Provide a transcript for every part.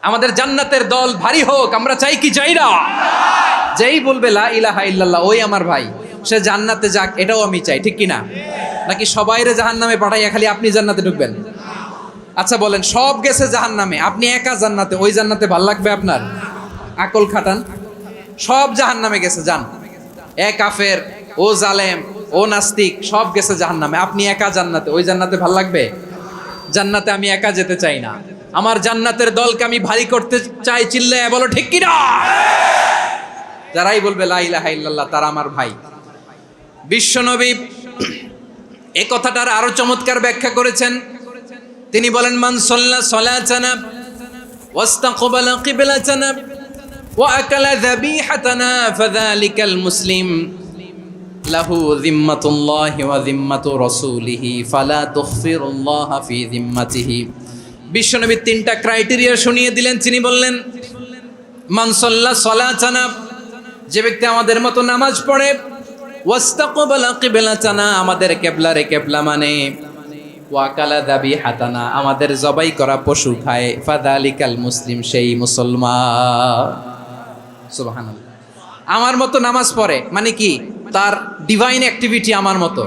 আমাদের জান্নাতের দল ভারী হোক, আমরা চাই কি চাই না? যেই বলবে লা ইলাহা ইল্লাল্লাহ ওই আমার ভাই, সে জান্নাতে যাক, এটাও আমি চাই, ঠিক কি না? নাকি সবাইরে জাহান্নামে পাঠাইয়া খালি আপনি জান্নাতে ঢুকবেন? আচ্ছা বলেন, সব গেছে জাহান্নামে, আপনি একা জান্নাতে, ওই জান্নাতে ভাল লাগবে আপনার? আকল খাটান। সব জাহান্নামে গেছে, যান। এ কাফের, ও জালেম, ও নাস্তিক, সব গেছে জাহান্নামে, আপনি একা জান্নাতে, ওই জান্নাতে ভাল লাগবে? জান্নাতে আমি একা যেতে চাই না, আমার জান্নাতের দলকে আমি ভারী করতে চাই। চিল্লায় বলো ঠিক কি না? যারাই বলবে লা ইলাহা ইল্লাল্লাহ তারা আমার ভাই। বিশ্বনবী এই কথাটার আরো চমৎকার ব্যাখ্যা করেছেন। তিনি বলেন, মান সাল্লা সালাতানা ওয়াস্তাকবালা কিবলাতানা ওয়া আকালা যাবিহাতানা ফাযালিকাল মুসলিম লাহু যিম্মাতুল্লাহি ওয়া যিম্মাতু রাসূলিহি ফালা তুগফিরুল্লাহা ফি যিম্মাতিহি। বিশ্বনবী তিনটা ক্রাইটেরিয়া শুনিয়ে দিলেন। তিনি বললেন, মান সাল্লা সালাতানা, যে ব্যক্তি আমাদের মতো নামাজ পড়ে, ওয়াস্তাকবালা কিবলাতানা, আমাদের কিবলারে কিবলা মানে, ওয়াকালা যাবিহাতানা, আমাদের জবাই করা পশু খায়, ফাযালিকাল মুসলিম, সেই মুসলমান। সুবহানাল্লাহ। আমার মতো নামাজ পড়ে মানে কি? তার ডিভাইন অ্যাক্টিভিটি আমার মতো,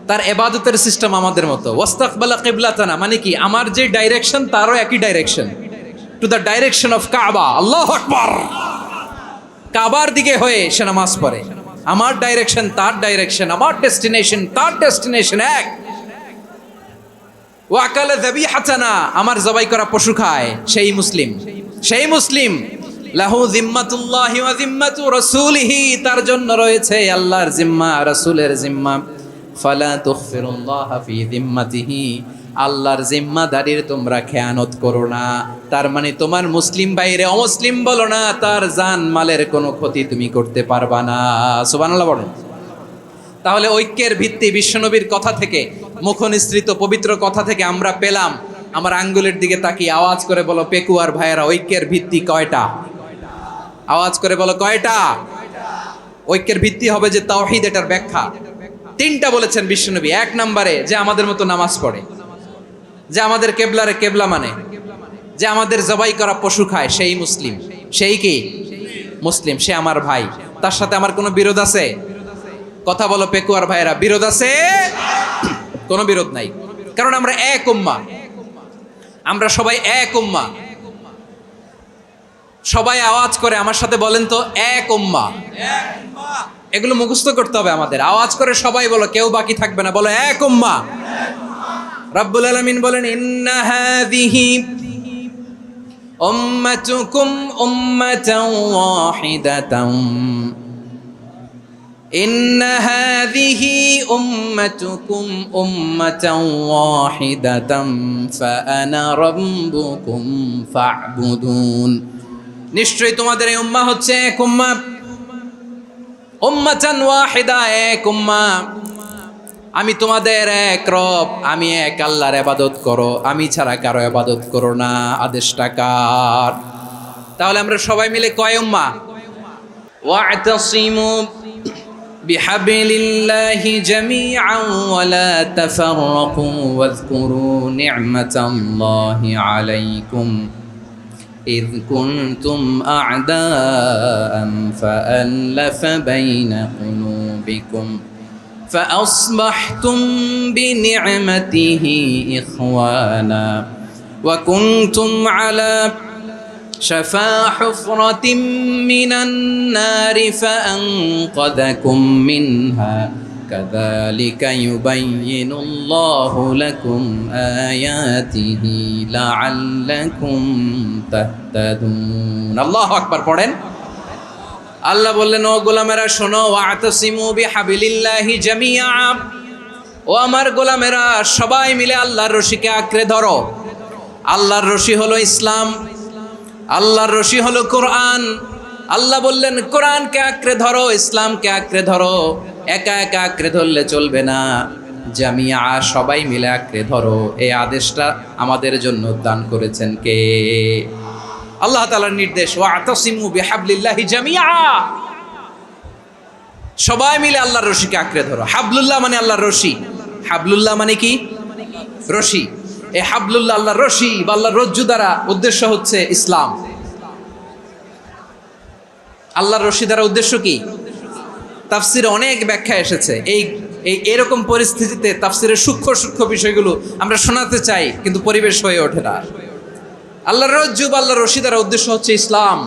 তার ইবাদতের সিস্টেম আমাদের মতো। ওয়াস্তাকবালা কিবলাতানা মানে কি? আমার যে ডাইরেকশন তারও একই direction, to the direction of কাবা। আল্লাহু আকবার। কাবার দিকে হয়ে সে নামাজ পড়ে, আমার ডাইরেকশন তার ডাইরেকশন, আমার ডেস্টিনেশন তার ডেস্টিনেশন এক। ওয়াকালা যাবিহাতানা, আমার জবাই করা পশু খায়, সেই মুসলিম, সেই মুসলিম। লাহু যিম্মাতুল্লাহি ওয়া যিম্মাতু রাসূলিহি, তার জন্য রয়েছে আল্লাহর জিম্মা, রাসূলের জিম্মা। ফালা তুগফিরুল্লাহা ফি যিম্মাতিহি, আল্লাহর জিম্মাদারির তোমরা খেয়ানত করো না। তার মানে তোমার মুসলিম বাইরে অমুসলিম বলো না, তার জান মালের কোনো ক্ষতি তুমি করতে পারবা না। সুবহানাল্লাহ বলেন। তাহলে ঐক্যের ভিত্তি বিশ্বনবীর কথা থেকে, মুখনিসৃত পবিত্র কথা থেকে আমরা পেলাম। আমার আঙ্গুলের দিকে তাকিয়ে আওয়াজ করে বলো পেকুয়ার ভাইয়েরা, ঐক্যের ভিত্তি কয়টা? আওয়াজ করে বলো কয়টা? ঐক্যের ভিত্তি হবে যে তাওহীদ, এটার ব্যাখ্যা তিনটা বলেছেন বিশ্বনবী। এক নম্বরে, যে আমাদের মতো নামাজ পড়ে, যে আমাদের কেবলারে কেবলা মানে, যে আমাদের জবাই করা পশু খায়, সেই মুসলিম। সেই কি মুসলিম? সে আমার ভাই। তার সাথে আমার কোনো বিরোধ আছে? কথা বলো পেকুয়ার ভাইয়েরা, বিরোধ আছে? কোনো বিরোধ নাই, কারণ আমরা এক উম্মাহ, আমরা সবাই এক উম্মাহ। সবাই আওয়াজ করে আমার সাথে বলেন তো, এক উম্মাহ। এগুলো মুখস্থ করতে হবে আমাদের। আওয়াজ করে সবাই বলো, কেউ বাকি থাকবে না, বলো এক উম্মাহ। রাব্বুল আলামিন বলেন, ইন্না হাযিহি উম্মাতুকুম উম্মাতান ওয়াহিদাতান, ইন্না হাযিহি উম্মাতুকুম উম্মাতান ওয়াহিদাতান ফাআনা রাব্বুকুম ফা'বুদুন। নিশ্চয়ই তোমাদের এই উম্মাহ হচ্ছে এক উম্মাহ, উম্মাতান ওয়াহিদা, এক উম্মাহ। আমি তোমাদের এক রব, আমি এক আল্লাহর ইবাদত করো, আমি ছাড়া কারো ইবাদত করো না। আদেশটা কার? তাহলে আমরা সবাই মিলে কয় উম্মাহ? ওয়া'তাসিমু বিহাবলিল্লাহি জামিআন ওয়া লা তাফাররাকু ওয়াযকুরু নি'মাতাল্লাহি আলাইকুম إذ كنتم أعداء فألف بين قلوبكم فأصبحتم بنعمته إخوانا وكنتم على شفا حفرة من النار فأنقذكم منها كذلك يبين الله لكم آياته لعلكم تهتدون। الله أكبر পড়েন। আল্লাহ বললেন, ও গোলামেরা শোনো, ওয়া'তাসিমু বিহাবলিল্লাহি জামিআ, ও আমার গোলামেরা সবাই মিলে আল্লাহর রশিকে আঁকড়ে ধরো। আল্লাহর রশি হলো ইসলাম, আল্লাহর রশি হলো কোরআন। আল্লাহ বললেন, কোরআনকে আঁকড়ে ধরো, ইসলামকে আঁকড়ে ধরো। একা একা আঁকড়ে ধরলে চলবে না, জামিয়া, সবাই মিলে আঁকড়ে ধরো। এই আদেশটা আমাদের জন্য দান করেছেন কে? আল্লাহ তাআলার নির্দেশ, ওয়া'তাসিমু বিহাবলিল্লাহি জামিআ, সবাই মিলে আল্লাহর রশিকে আঁকড়ে ধরো। হাবলুল্লাহ মানে আল্লাহর রশি। হাবলুল্লাহ মানে কি? রশি। এই হাবলুল্লাহ, আল্লাহর রশি বা আল্লাহর রজ্জু দ্বারা উদ্দেশ্য হচ্ছে ইসলাম। আল্লাহর রশি দ্বারা উদ্দেশ্য কি? তাফসিরে অনেক ব্যাখ্যা এসেছে। এরকম পরিস্থিতিতে তাফসিরের সূক্ষ্ম সূক্ষ্ম বিষয়গুলো আমরা শোনাতে চাই, কিন্তু পরিবেশ হয়ে ওঠে না। আল্লাহর রজ্জু বা আল্লাহর রশি দ্বারা উদ্দেশ্য হচ্ছে ইসলাম।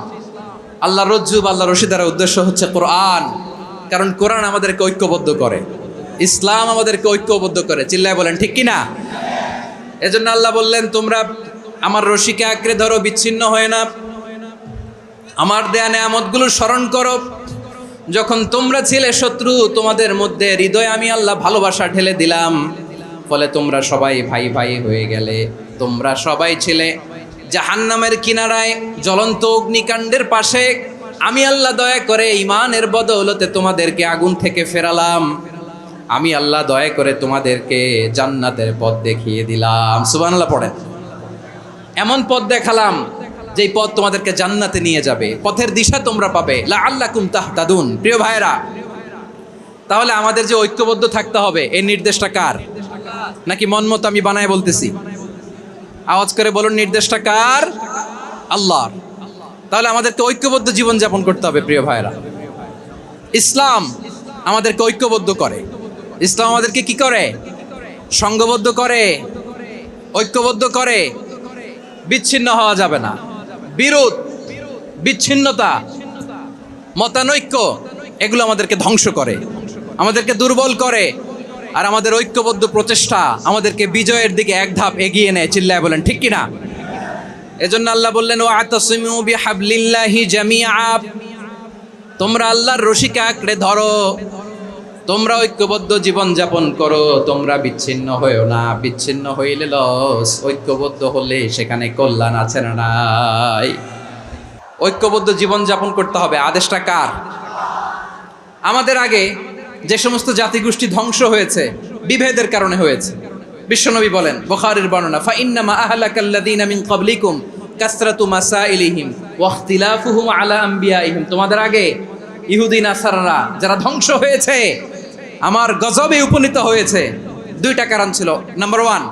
আল্লাহর রজ্জু বা আল্লাহর রশি দ্বারা উদ্দেশ্য হচ্ছে কোরআন, কারণ কোরআন আমাদেরকে ঐক্যবদ্ধ করে, ইসলাম আমাদেরকে ঐক্যবদ্ধ করে। চিল্লায় বলেন ঠিক কিনা? এজন্য আল্লাহ বললেন, তোমরা আমার রশিকে আঁকড়ে ধরো, বিচ্ছিন্ন হয় না, আমার দেয়া নেয়ামতগুলো স্মরণ করো। যখন তোমরা ছিলে শত্রু, তোমাদের মধ্যে হৃদয়ে আমি আল্লাহ ভালোবাসা ঢেলে দিলাম, ফলে তোমরা সবাই ভাই ভাই হয়ে গেলে। তোমরা সবাই ছিলে জাহান্নামের কিনারায়, জ্বলন্ত অগ্নিকাণ্ডের পাশে। আমি আল্লাহ দয়া করে ঈমানের বদৌলতে তোমাদেরকে আগুন থেকে ফেরালাম। আমি আল্লাহ দয়া করে তোমাদেরকে জান্নাতের পথ দেখিয়ে দিলাম। সুবহানাল্লাহ পড়েন। এমন পথ দেখালাম যেই পথ তোমাদেরকে জান্নাতে নিয়ে যাবে, পথের দিশা তোমরা পাবে। লাআল্লাকুম তাহতাদুন। প্রিয় ভাইরা, তাহলে আমাদের যে ঐক্যবদ্ধ থাকতে হবে, এই নির্দেশটা কার? নাকি মন মতো আমি বানায় বলতেছি? আওয়াজ করে বলুন, নির্দেশটা কার? আল্লাহর। তাহলে আমাদেরকে ঐক্যবদ্ধ জীবন যাপন করতে হবে। প্রিয় ভাইরা, ইসলাম আমাদেরকে ঐক্যবদ্ধ করে। ইসলাম আমাদেরকে কি করে? সংঘবদ্ধ করে, ঐক্যবদ্ধ করে। বিচ্ছিন্ন হওয়া যাবে না। বিরোধ, বিচ্ছিন্নতা, মতানৈক্য, এগুলো আমাদেরকে ধ্বংস করে, আমাদেরকে দুর্বল করে। আর আমাদের ঐক্যবদ্ধ প্রচেষ্টা আমাদেরকে বিজয়ের দিকে এক ধাপ এগিয়ে নেয়। চিল্লায় বলেন ঠিক কিনা? এজন্য আল্লাহ বললেন, ওয়াতাসিমু বিহাবলিল্লাহি জামিআ। তোমরা আল্লাহর রশিকে আঁকড়ে ধরো, তোমরা ঐক্যবদ্ধ জীবন যাপন করো, তোমরা বিচ্ছিন্ন হয়েও না। বিচ্ছিন্ন হইলে লস, ঐক্যবদ্ধ হলে সেখানে কল্যাণ আছে না নাই? ঐক্যবদ্ধ জীবন যাপন করতে হবে। আদেশটা কার? আমাদের আগে যে সমস্ত জাতিগোষ্ঠী ধ্বংস হয়েছে, বিভেদের কারণে হয়েছে। বিশ্বনবী বলেন, বুখারীর বর্ণনা, ফা ইন্নামা আহলাকাল্লাযীনা মিন ক্বাবলিকুম কাসরাতু মাসাইলিহিম ওয়া ইখতিলাফুহুম আলা আমবিয়াইহিম। তোমাদের আগে ইহুদি নাসারারা যারা ধ্বংস হয়েছে, আমার গজবে উপনীত হয়েছে, দুইটা কারণ ছিল। নাম্বার 1,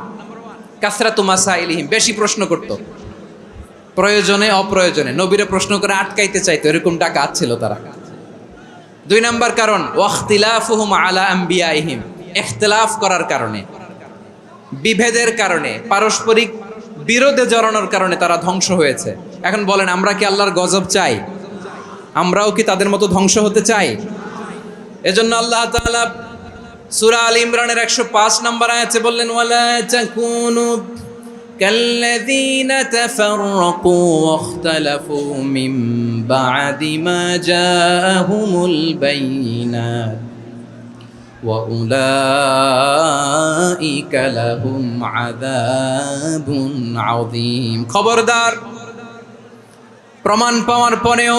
কাসরাতু মাসাইলিহিম, বেশি প্রশ্ন করত, প্রয়োজনে অপ্রয়োজনে নবীরে প্রশ্ন করে আটকাইতে চাইতো, এরকম ডাকাত ছিল তারা। 2 নাম্বার কারণ, ওয়াখতিলাফুহুম আলা আমবিয়াইহিম, ইখতিলাফ করার কারণে, বিভেদের কারণে, পারস্পরিক বিরোধে জড়ানোর কারণে তারা ধ্বংস হয়েছে। এখন বলেন, আমরা কি আল্লাহর গজব চাই? আমরাও কি তাদের মতো ধ্বংস হতে চাই? এজন্য আল্লাহ তাআলা সূরা আল ইমরানের 105 নম্বর আয়াতে বললেন, ওয়ালা তাকুনু কাল্লাযীনা তাফাররাকু ওয়াখতালাফু মিন বা'দি মা জাআহুমুল বাইয়িনাত ওয়া উলাইকা লাহুম আযাবুন আযীম। খবরদার, প্রমাণ পাওয়ার পরেও,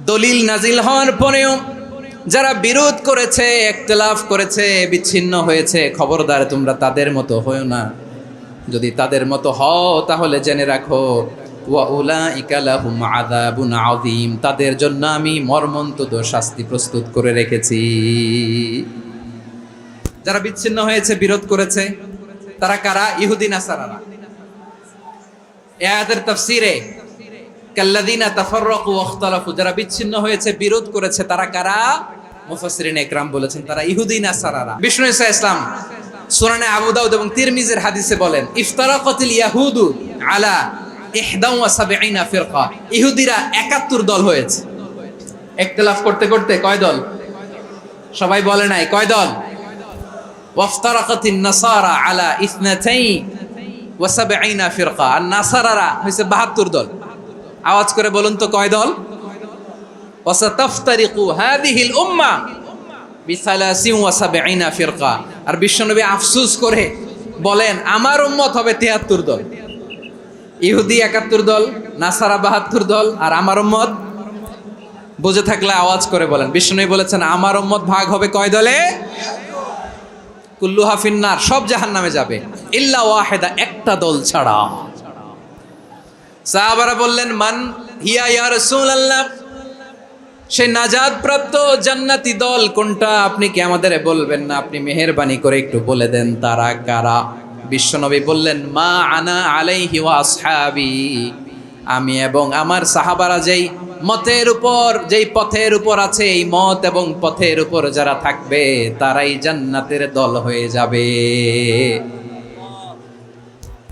দলিল নাজিল হওয়ার পরেও যারা বিরোধ করেছে, ইখতিলাফ করেছে, বিচ্ছিন্ন হয়েছে, খবরদার তোমরা তাদের মতো হয়ো না। যদি তাদের মতো হও তাহলে জেনে রাখো, ওয়া উলাইকা লাহুম আযাবুন আযীম, তাদের জন্য আমি মর্মন্তুদ শাস্তি প্রস্তুত করে রেখেছি। যারা বিচ্ছিন্ন হয়েছে, বিরোধ করেছে, তারা কারা? ইহুদি নাসারারা। এই আয়াতের তাফসীরে কাল্লাযীনা তাফাররাকু ওয়াখতালাফু, যারা বিচ্ছিন্ন হয়েছে, বিরোধ করেছে, তারা কারা? মুফাসসিরিন ইকরাম বলেছেন তারা ইহুদি নাসারারা। বিষ্ণু ঈসা ইসলাম সুনানে আবু দাউদ এবং তিরমিজির হাদিসে বলেন, ইফতারাকাতিল ইয়াহুদু আলা 71 ফিরকা। ইহুদিরা 71 দল হয়েছে। ইখতিলাফ করতে করতে কয় দল? সবাই বলে নাই, কয় দল? ওয়াফতারাকাতিন নাসারা আলা 72 ফিরকা। আর নাসারারা হইছে 72 দল। আওয়াজ করে বলুন তো, কয় দল? ওয়াসাতাফতারিকু হাযিহিল উম্মাহ বি73 ফিরকা। আর বিশ্বনবী আফসোস করে বলেন, আমার উম্মত হবে 73 দল। ইহুদি 71 দল, নাসারা 72 দল, আর আমার উম্মত, বুঝে থাকলে আওয়াজ করে বলেন। বিশ্বনবী বলেছেন, আমার উম্মত ভাগ হবে কয় দলে? কুল্লুহা ফিন্নার, সব জাহান্নামে যাবে, ইল্লা ওয়াহিদা, একটা দল ছাড়া। সাহাবারা বললেন, মান হিয়া ইয়া রাসূলুল্লাহ, সেই নাজাত প্রাপ্ত জান্নাতি দল কোনটা? আপনি কি আমাদের বলবেন না? আপনি মেহেরবানি করে একটু বলে দেন তারা কারা। বিশ্বনবী বললেন, মা আনা আলাইহি ওয়া আসহাবি, আমি এবং আমার সাহাবারা যেই মতের উপর, যেই পথের উপর আছে, এই মত এবং পথের উপর যারা থাকবে তারাই জান্নাতের দল হয়ে যাবে।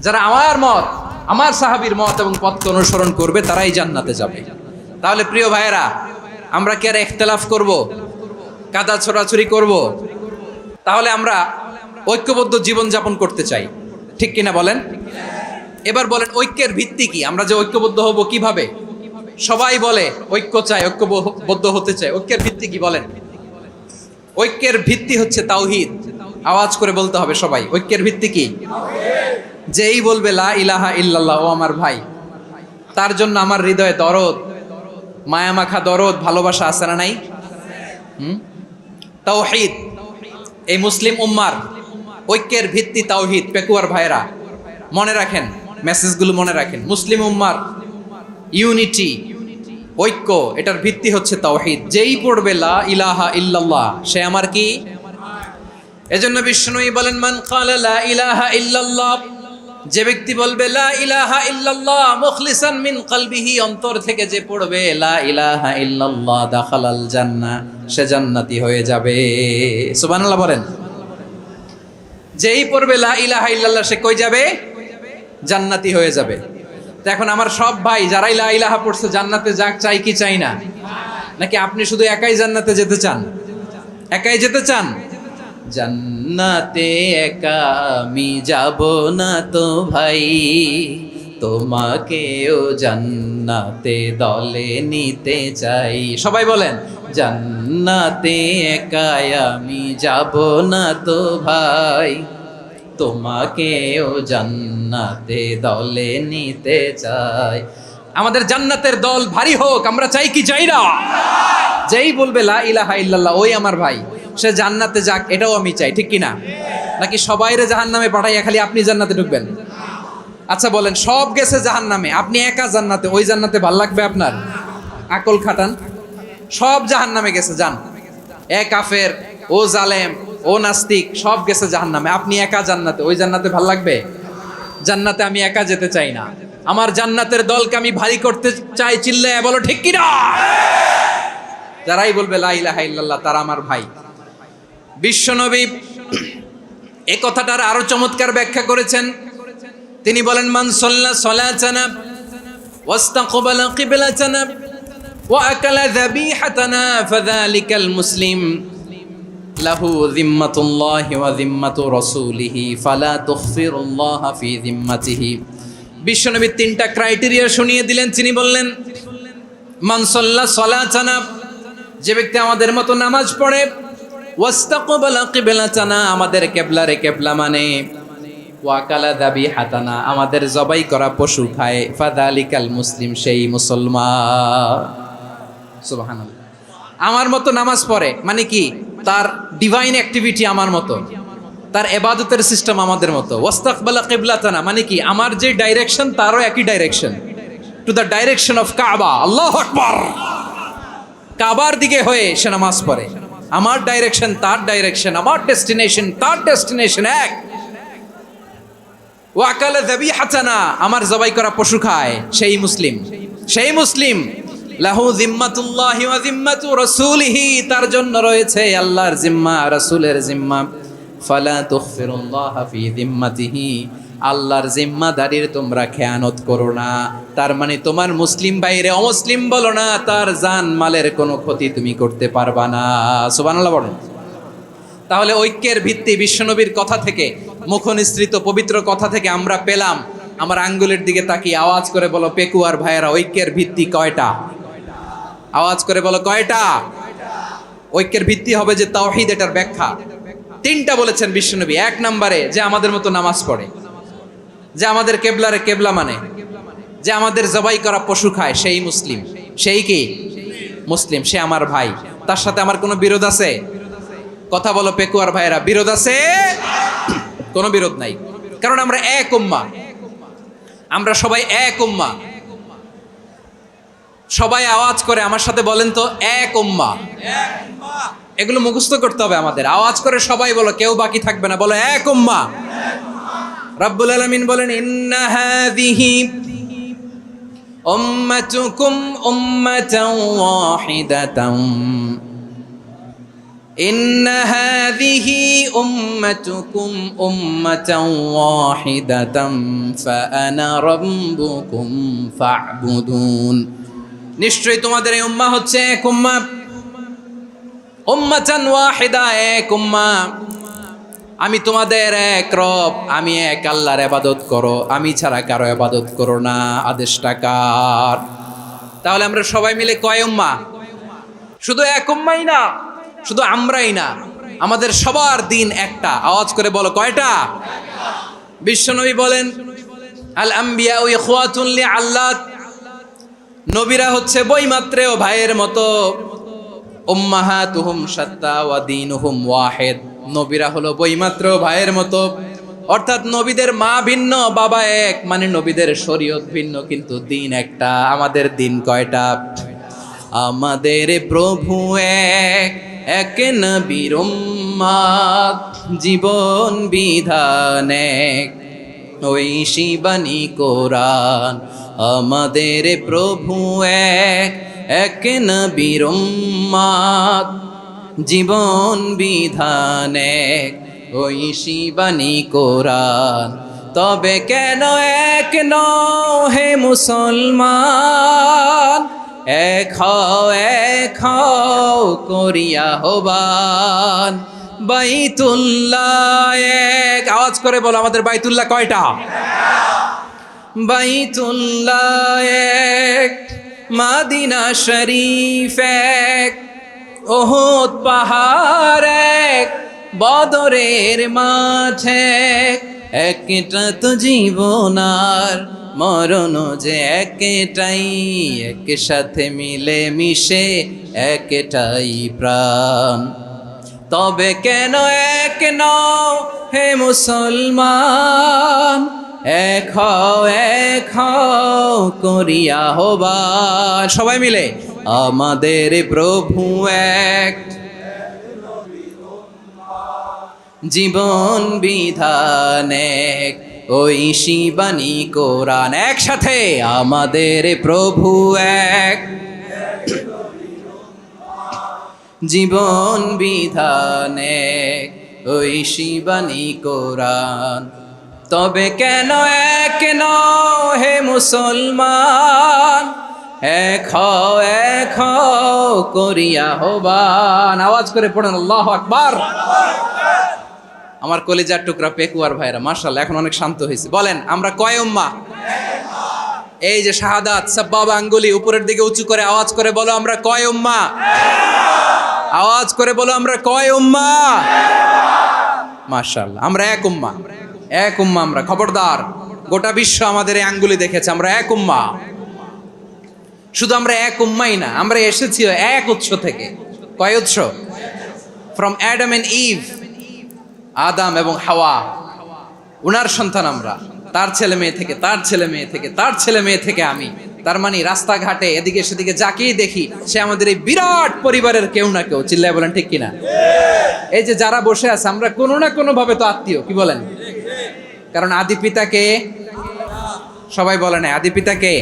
যারা আমার মত, আমার সাহাবীর মত এবং পথকে অনুসরণ করবে তারাই জান্নাতে যাবে। তাহলে প্রিয় ভাইয়েরা, আমরা কি আর ইখতিলাফ করব, কাদা ছোড়াছুরি করব? তাহলে আমরা ঐক্যবদ্ধ জীবন যাপন করতে চাই, ঠিক কিনা বলেন? এবার বলেন, ঐক্যের ভিত্তি কি? আমরা যে ঐক্যবদ্ধ হব কিভাবে? সবাই বলে ঐক্য চাই, ঐক্যবদ্ধ হতে চাই। ঐক্যের ভিত্তি কি বলেন? ঐক্যের ভিত্তি হচ্ছে তাওহীদ। আওয়াজ করে বলতে হবে সবাই, ঐক্যের ভিত্তি কি? যেই বলবে লা ইলাহা ইল্লাল্লাহ, ও আমার ভাই, তার জন্য আমার হৃদয়ে দরদ, মায়ামাখা দরদ, ভালোবাসা আছে না নাই? তাওহীদ। এই মুসলিম উম্মার ঐক্যের ভিত্তি তাওহীদ। পেকুয়ার ভাইরা মনে রাখেন, মেসেজগুলো মনে রাখেন। মুসলিম উম্মার ইউনিটি, ঐক্য, এটার ভিত্তি হচ্ছে তাওহীদ। যেই পড়বে লা ইলাহা ইল্লাল্লাহ, সে আমার কি? এজন্য বিষ্ণুই বলেন, মান ক্বালা লা ইলাহা ইল্লাল্লাহ, যে ব্যক্তি বলবে লা ইলাহা ইল্লাল্লাহ মুখলিসান মিন কলবিহি, অন্তর থেকে যে পড়বে লা ইলাহা ইল্লাল্লাহ, দাখালাল জান্নাহ, সে জান্নাতি হয়ে যাবে। সুবহানাল্লাহ বলেন। যেই পড়বে লা ইলাহা ইল্লাল্লাহ, সে কই যাবে? জান্নাতি হয়ে যাবে। তো এখন আমার সব ভাই যারাই লা ইলাহা পড়ছে জান্নাতে যাক, চাই কি চাই না? নাকি আপনি শুধু একাই জান্নাতে যেতে চান? একাই যেতে চান? জান্নাতে একা আমি যাব না তো ভাই, তোমাকেও জান্নাতে দলে নিতে চাই। সবাই বলেন, জান্নাতে একা আমি যাব না তো ভাই, তোমাকেও জান্নাতে দলে নিতে চাই। আমাদের জান্নাতের দল ভারী হোক, আমরা চাই কি চাই না? যেই বলবে লা ইলাহা ইল্লাল্লাহ, ওই আমার ভাই, সে জান্নাতে যাক, এটাও আমি চাই, ঠিক কিনা? নাকি সবাইরে জাহান্নামে পাঠাইয়া খালি আপনি জান্নাতে ঢুকবেন? আচ্ছা বলেন, সব গেছে জাহান্নামে, আপনি একা জান্নাতে, ওই জান্নাতে ভাল লাগবে আপনার? আকল খাটান। সব জাহান্নামে গেছে, যান। এ কাফের, ও জালেম, ও নাস্তিক, সব গেছে জাহান্নামে, আপনি একা জান্নাতে, ওই জান্নাতে ভাল লাগবে? জান্নাতে আমি একা যেতে চাই না, আমার জান্নাতের দলকে আমি ভারী করতে চাই। চিল্লায় বলো ঠিক কিনা? যারাই বলবে লা ইলাহা ইল্লাল্লাহ, তারা আমার ভাই। বিশ্বনবী এই কথাটার আরো চমৎকার ব্যাখ্যা করেছেন। তিনি বলেন, মান সাল্লা সালাতানা ওয়াস্তাকবালা কিবলাতানা ওয়া আকালা যাবিহাতানা ফাযালিকাল মুসলিম লাহু যিম্মাতুল্লাহি ওয়া যিম্মাতু রাসূলিহি ফালা তুগফিরুল্লাহা ফি যিম্মাতিহি। বিশ্বনবী তিনটা ক্রাইটেরিয়া শুনিয়ে দিলেন। তিনি বললেন, মান সাল্লা সালাতানা, যে ব্যক্তি আমাদের মতো নামাজ পড়ে, ওয়াস্তাকবালা কিবলাতানা, আমাদের কিবলারে কিবলা মানে, ওয়াকালা যাবিহাতানা, আমাদের জবাই করা পশু খায়, ফাযালিকাল মুসলিম, সেই মুসলমান। সুবহানাল্লাহ। আমার মতো নামাজ পড়ে মানে কি? তার ডিভাইন অ্যাক্টিভিটি আমার মতো, তার ইবাদতের সিস্টেম আমাদের মতো। ওয়াস্তাকবালা কিবলাতানা মানে কি? আমার যে ডাইরেকশন তারও একই direction, to the direction of কাবা। আল্লাহু আকবার। কাবার দিকে হয়ে সে নামাজ পড়ে। আমার ডাইরেকশন তার ডাইরেকশন, আমার ডেস্টিনেশন তার ডেস্টিনেশন এক। ওয়াকালা যাবিহাতানা, আমার জবাই করা পশু খায়, সেই মুসলিম, সেই মুসলিম। লাহু যিম্মাতুল্লাহি ওয়া যিম্মাতু রাসূলিহি, তার জন্য রয়েছে আল্লাহর জিম্মা, রাসূলের জিম্মা। ফালা তুগফিরুল্লাহা ফি যিম্মাতিহি, আল্লাহর জিম্মাদারির তোমরা খেয়ানত করো না। তার মানে তোমার মুসলিম বাইরে অমুসলিম বলো না, তার জান মালের কোনো ক্ষতি তুমি করতে পারবা না। সুবহানাল্লাহ বলেন। তাহলে ঐক্যের ভিত্তি বিশ্বনবীর কথা থেকে, মুখনিসৃত পবিত্র কথা থেকে আমরা পেলাম। আমার আঙ্গুলের দিকে তাকিয়ে আওয়াজ করে বলো পেকুয়ার ভাইয়েরা, ঐক্যের ভিত্তি কয়টা? আওয়াজ করে বলো কয়টা? ঐক্যের ভিত্তি হবে যে তাওহীদ, এটার ব্যাখ্যা তিনটা বলেছেন বিশ্বনবী। এক নম্বরে, যে আমাদের মতো নামাজ পড়ে, যে আমাদের কেবলারে কেবলা মানে, যে আমাদের জবাই করা পশু খায়, সেই মুসলিম। সেই কি? মুসলিম, সে আমার ভাই। তার সাথে আমার কোনো বিরোধ আছে? কথা বলো পেকুয়ার ভাইরা, বিরোধ আছে? কোনো বিরোধ নাই, কারণ আমরা এক উম্মাহ, আমরা সবাই এক উম্মাহ। সবাই আওয়াজ করে আমার সাথে বলেন তো, এক উম্মাহ। এগুলো মুখস্থ করতে হবে আমাদের। আওয়াজ করে সবাই বলো, কেউ বাকি থাকবে না, বলো এক উম্মাহ। রব্বুল আলামিন বলেন ইন্না হাযিহি উম্মাতুকুম উম্মাতান ওয়াহিদাতান ইন্না হাযিহি উম্মাতুকুম উম্মাতান ওয়াহিদাতান ফাআনা রাব্বুকুম ফা'বুদুন। নিশ্চয়ই তোমাদের এই উম্মাহ হচ্ছে এক উম্মাহ, উম্মাতান ওয়াহিদা, এক উম্মাহ। আমি তোমাদের এক রব, আমি এক আল্লাহর ইবাদত করো, আমি ছাড়া কারো ইবাদত করো না। আদেশটা কার? তাহলে আমরা সবাই মিলে কয় উম্মাহ? শুধু এক উম্মাই না, শুধু আমরাই না, আমাদের সবার দিন একটা। আওয়াজ করে বলো কয়টা? বিশ্বনবী বলেন আল আম্বিয়া ইখওয়াতুন লিআল্লাত, নবীরা হচ্ছে বইমাত্রেও ভাইয়ের মতো। উম্মাহাতুহুম শাত্তা ওয়া দীনুহুম ওয়াহিদ, নবীরা হলো বইমাত্রেও ভাইয়ের মতো। অর্থাৎ নবীদের মা ভিন্ন, বাবা এক, মানে নবীদের শরীয়ত ভিন্ন, কিন্তু দিন একটা। আমাদের দিন কয়টা? আমাদের প্রভু এক, এক নবীর উম্মাত, জীবন বিধান এক, ঐশী বাণী কোরআন। আমাদের প্রভু এক, এক নবীর উম্মাত, জীবন বিধান এক, ঐশী বাণী কোরআন। তবে কেন এক নও হে মুসলমান, এক হও করিয়া হবান। বাইতুল্লাহ এক, আওয়াজ করে বলো আমাদের বাইতুল্লাহ কয়টা? বাইতুল্লাহ এক, মাদিনা শরীফ এক, ওহুদ পাহাড় এক, বদরের মাঠ এক। একটা তো জীবন আর মরণ যে একটাই, এক সাথে মিলে মিশে একটাই প্রাণ। তবে কেন এক নও হে মুসলমান, এক হও করিয়া হবান। সবাই মিলে আমাদের প্রভু এক, জীবন বিধান এক, ঐশী বাণী কোরআন। একসাথে আমাদের প্রভু এক, জীবন বিধান এক, ঐশী বাণী কোরআন। তবে কেন এক নও হে মুসলমান, এক হও করিয়া হবান। আওয়াজ করে পড়েন আল্লাহু আকবার। আমার কলিজার টুকরা পেকুয়ার ভাইরা মাশাআল্লাহ এখন অনেক শান্ত হয়েছে। বলেন আমরা কয় উম্মাহ? এই যে শাহাদাত সাব্বাবা আঙ্গুলি উপরের দিকে উঁচু করে আওয়াজ করে বলো আমরা কয় উম্মাহ? আওয়াজ করে বলো আমরা কয় উম্মাহ? মাশাআল্লাহ আমরা এক উম্মাহ, এক উম্মাহ আমরা। খবরদার, গোটা বিশ্ব আমাদের এই আঙ্গুলি দেখেছে, আমরা এক উম্মাহ। শুধু আমরা এক উম্মাই না, আমরা এসেছি এক উৎস থেকে। কয় উৎস? ফ্রম অ্যাডাম এন্ড ইভ, আদম এবং হাওয়া, উনার সন্তান আমরা। তার ছেলে মেয়ে থেকে, তার ছেলে মেয়ে থেকে, তার ছেলে মেয়ে থেকে আমি। তার মানে রাস্তাঘাটে এদিকে সেদিকে যাকেই দেখি সে আমাদের এই বিরাট পরিবারের কেউ না কেউ। চিল্লায় বলেন ঠিক কিনা? এই যে যারা বসে আছে আমরা কোনো না কোনো ভাবে তো আত্মীয়, কি বলেন? কারণ আদি পিতাকে সবাই বলে না, আদি পিতাকে,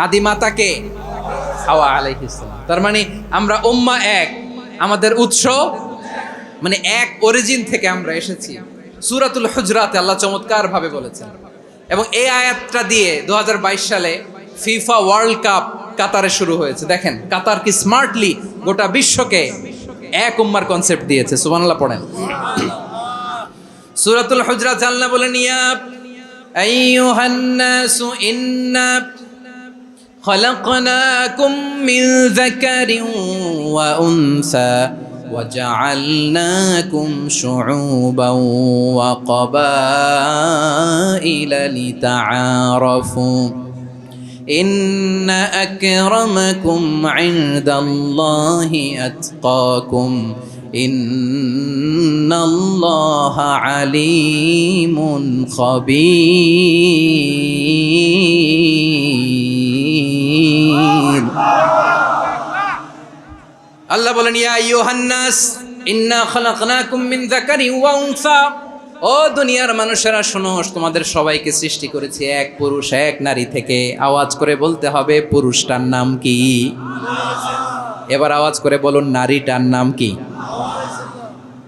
আদি মাতাকে হাওয়া আলাইহিস সালাম। তার মানে আমরা উম্মাহ এক, আমাদের উৎস মানে এক অরিজিন থেকে আমরা এসেছি। সূরাতুল হুজরাতে আল্লাহ চমৎকার ভাবে বলেছেন, এবং এই আয়াতটা দিয়ে 2022 সালে ফিফা ওয়ার্ল্ড কাপ কাতারে শুরু হয়েছে। দেখেন কাতার কি স্মার্টলি গোটা বিশ্বকে এক উম্মার কনসেপ্ট দিয়েছে। সুবহানাল্লাহ পড়েন। সূরাতুল হুজরাত আল্লাহ বলেন ইয়া আইয়ুহান নাসু ইন্না খলাকনাকুম মিন যাকারিন ওয়া উনসা وجعلناكم شعوبا وقبائل لتعارفوا إن أكرمكم عند الله أتقاكم إن الله عليم خبير আল্লাহ বলেন ইয়া আইয়ুহান নাস ইন্না খালাকনাকুম মিন যাকারিন ওয়া উনসা, ও দুনিয়ার মানুষেরা শোনো, তোমাদের সবাইকে সৃষ্টি করেছি এক পুরুষ এক নারী থেকে। আওয়াজ করে বলতে হবে পুরুষটার নাম কি? এবার আওয়াজ করে বলুন নারীটার নাম কি?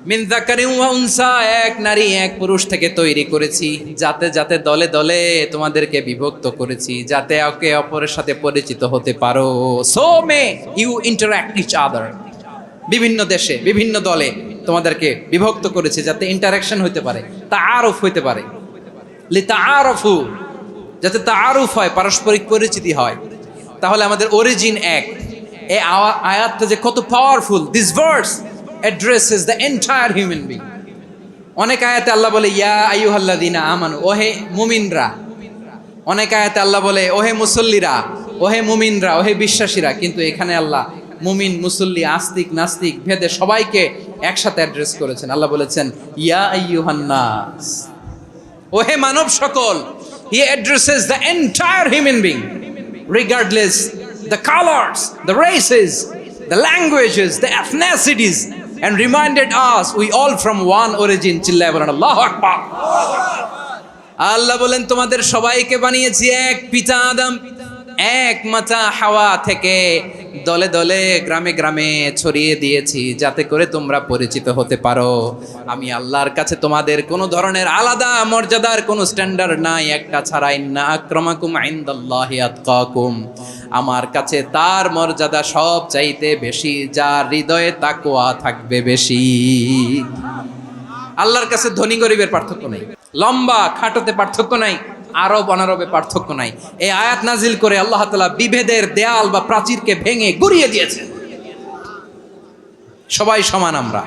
মিন যাকারিন ওয়া উনসা, এক নারী এক পুরুষ থেকে তৈরি করেছি। যাতে যাতে দলে দলে তোমাদেরকে বিভক্ত করেছি, যাতে একে অপরের সাথে পরিচিত হতে পারো। So may you interact each other. বিভিন্ন দেশে বিভিন্ন দলে তোমাদেরকে বিভক্ত করেছে যাতে ইন্টারাকশন হইতে পারে, তাআরুফ হইতে পারে। লিতাআরফু, যাতে তাআরুফ হয়, পারস্পরিক পরিচিতি হয়। তাহলে আমাদের অরিজিন এক। এই আয়াতটা যে কত powerful! This verse addresses the entire human being. অনেক আয়াতে আল্লাহ বলে ইয়া আইয়ুহাল্লাযীনা আমানু, ওহে মুমিনরা। অনেক আয়াতে আল্লাহ বলে ওহে মুসল্লিরা, ওহে মুমিনরা, ওহে বিশ্বাসীরা। কিন্তু এখানে আল্লাহ মুমিন মুসল্লি আস্তিক নাস্তিক ভেদে সবাইকে একসাথে অ্যাড্রেস করেছেন। আল্লাহ বলেছেন ইয়া আইয়ুহান নাস, ওহে মানব সকল। He addresses the entire human being regardless the colors, the races, the languages, the ethnicities, and reminded us we all from one origin. চিল্লায় বলেন আল্লাহু আকবার। আল্লাহ বলেন তোমাদের সবাইকে বানিয়েছি এক পিতা আদম, এক মাতা হাওয়া থেকে। দলে দলে গ্রামে গ্রামে ছড়িয়ে দিয়েছি যাতে করে তোমরা পরিচিত হতে পারো। আমি আল্লাহর কাছে তোমাদের কোনো ধরনের আলাদা মর্যাদার কোনো স্ট্যান্ডার্ড নাই, একটা ছাড়া। ইন্না আক্রামাকুম ইনদাল্লাহি আতকাকুম, আমার কাছে তার মর্যাদা সব চাইতে বেশি যার হৃদয়ে তাকওয়া থাকবে বেশি। আল্লাহর কাছে ধনী গরিবের পার্থক্য নাই, লম্বা খাটোতে পার্থক্য নাই, আরব অনারবে পার্থক্য নাই। এই আয়াত নাজিল করে আল্লাহ তাআলা বিভেদের দেয়াল বা প্রাচীরকে ভেঙে গুড়িয়ে দিয়েছেন। সবাই সমান, আমরা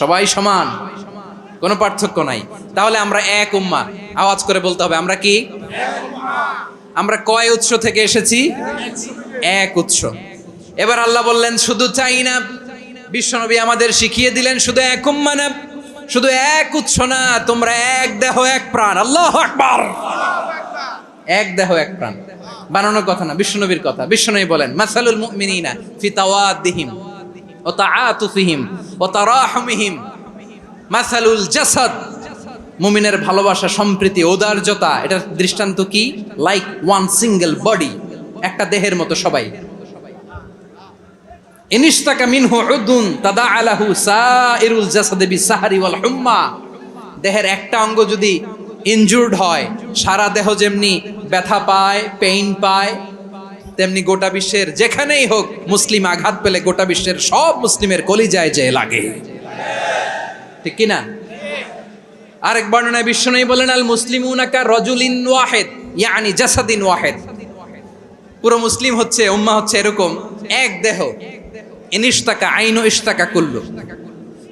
সবাই সমান, কোনো পার্থক্য নাই। তাহলে আমরা এক উম্মাহ। আওয়াজ করে বলতে হবে আমরা কি? আমরা কয় উৎস থেকে এসেছি? এক উৎস। এবার আল্লাহ বললেন শুধু চাই না, বিশ্বনবী আমাদের শিখিয়ে দিলেন শুধু এক উম্মাহ না, শুধু এক উৎস না, তোমরা এক দেহ এক প্রাণ। আল্লাহু আকবার। এক দেহ এক প্রাণ বানানোর কথা না, বিশ্বনবীর কথা। বিশ্বনবী বলেন মাসালুল মুমিনিনা ফি তাওয়াদ্দিহিম ওয়া তাআতুফিহিম ওয়া তারাহুমিহিম মাসালুল জাসাদ। মুমিনের ভালোবাসা, সম্প্রীতি, ঔদার্যতা, এটার দৃষ্টান্ত কি? লাইক ওয়ান সিঙ্গেল বডি, একটা দেহের মতো সবাই। ইনিশতাকা মিনহু উদুন তাদাআলাহু সাইরুল জাসাদি বিসাহরি ওয়াল হুম্মা। দেহের একটা অঙ্গ যদি ইনজুর্ড হয়, সারা দেহ যেমনি ব্যথা পায়, পেইন পায়, তেমনি গোটা বিশ্বের যেখানেই হোক মুসলিম আঘাত পেলে গোটা বিশ্বের সব মুসলিমের কলিজায় যে লাগে, ঠিক কিনা? আরেক বর্ণনায় বিশ্বনবী বলেন আল মুসলিমুনা কা রাজুলিন ওয়াহিদ ইয়ানি জাসাদিন ওয়াহিদ। পুরো মুসলিম হচ্ছে, উম্মাহ হচ্ছে এরকম এক দেহ। ইনিশতাকা আইনু ইশতাকা কুল্লু।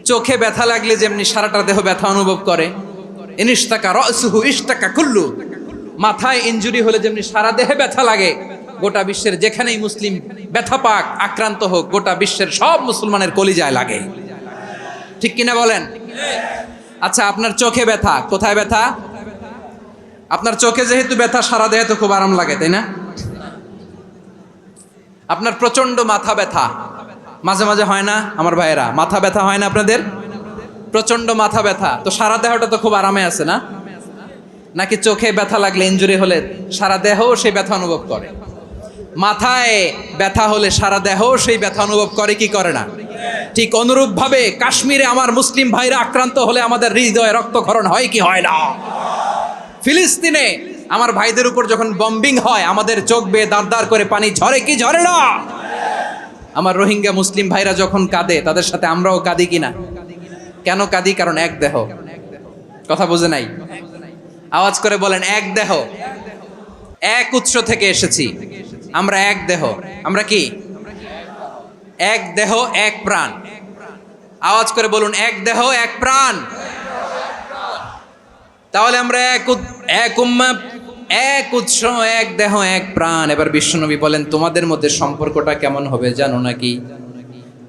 চোখে ব্যথা লাগলে যেমনি সারাটা দেহ ব্যথা অনুভব করে, ইনিশতাকা রাসুহু ইশতাকা কুল্লু। মাথায় ইনজুরি হলে যেমনি সারা দেহে ব্যথা লাগে, গোটা বিশ্বের যেখানেই মুসলিম ব্যথা পাক, আক্রান্ত হোক, গোটা বিশ্বের সব মুসলমানের কলিজায় লাগে, ঠিক কিনা বলেন? আচ্ছা, আপনার চোখে ব্যথা, কোথায় ব্যথা? আপনার চোখে যেহেতু ব্যথা, সারা দেহে তো খুব আরাম লাগে, তাই না? আপনার প্রচন্ড মাথা ব্যথা মাঝে মাঝে হয় না আমার ভাইয়েরা? মাথা ব্যথা হয় না আপনাদের? প্রচন্ড মাথা ব্যথা, তো সারা দেহটা তো খুব আরামে আছে না? নাকি চোখে ব্যথা লাগলে, ইনজুরি হলে সারা দেহ সেই ব্যথা অনুভব করে? মাথায় ব্যথা হলে সারা দেহ সেই ব্যথা অনুভব করে কি করে না? ঠিক অনুরূপ ভাবে কাশ্মীরে আমার মুসলিম ভাইরা আক্রান্ত হলে আমাদের হৃদয়ে রক্তক্ষরণ হয় কি হয় না? ফিলিস্তিনে আমার ভাইদের উপর যখন বম্বিং হয়, আমাদের চোখ বেয়ে দাঁড় দাঁড় করে পানি ঝরে কি ঝরে না? আমার রোহিঙ্গা মুসলিম ভাইরা যখন কাঁদে, তাদের সাথে আমরাও কাঁদি কিনা? কেন কাঁদি? কারণ এক দেহ। কথা বুঝে নাই? আওয়াজ করে বলেন এক দেহ, এক উৎস থেকে এসেছি আমরা, এক দেহ। আমরা কি? এক দেহ এক প্রাণ। আওয়াজ করে বলুন এক দেহ এক প্রাণ। তাহলে আমরা এক উম্মাহ, এক উৎস, এক দেহ এক প্রাণ। এবার বিশ্বনবী বলেন তোমাদের মধ্যে সম্পর্কটা কেমন হবে জানো নাকি?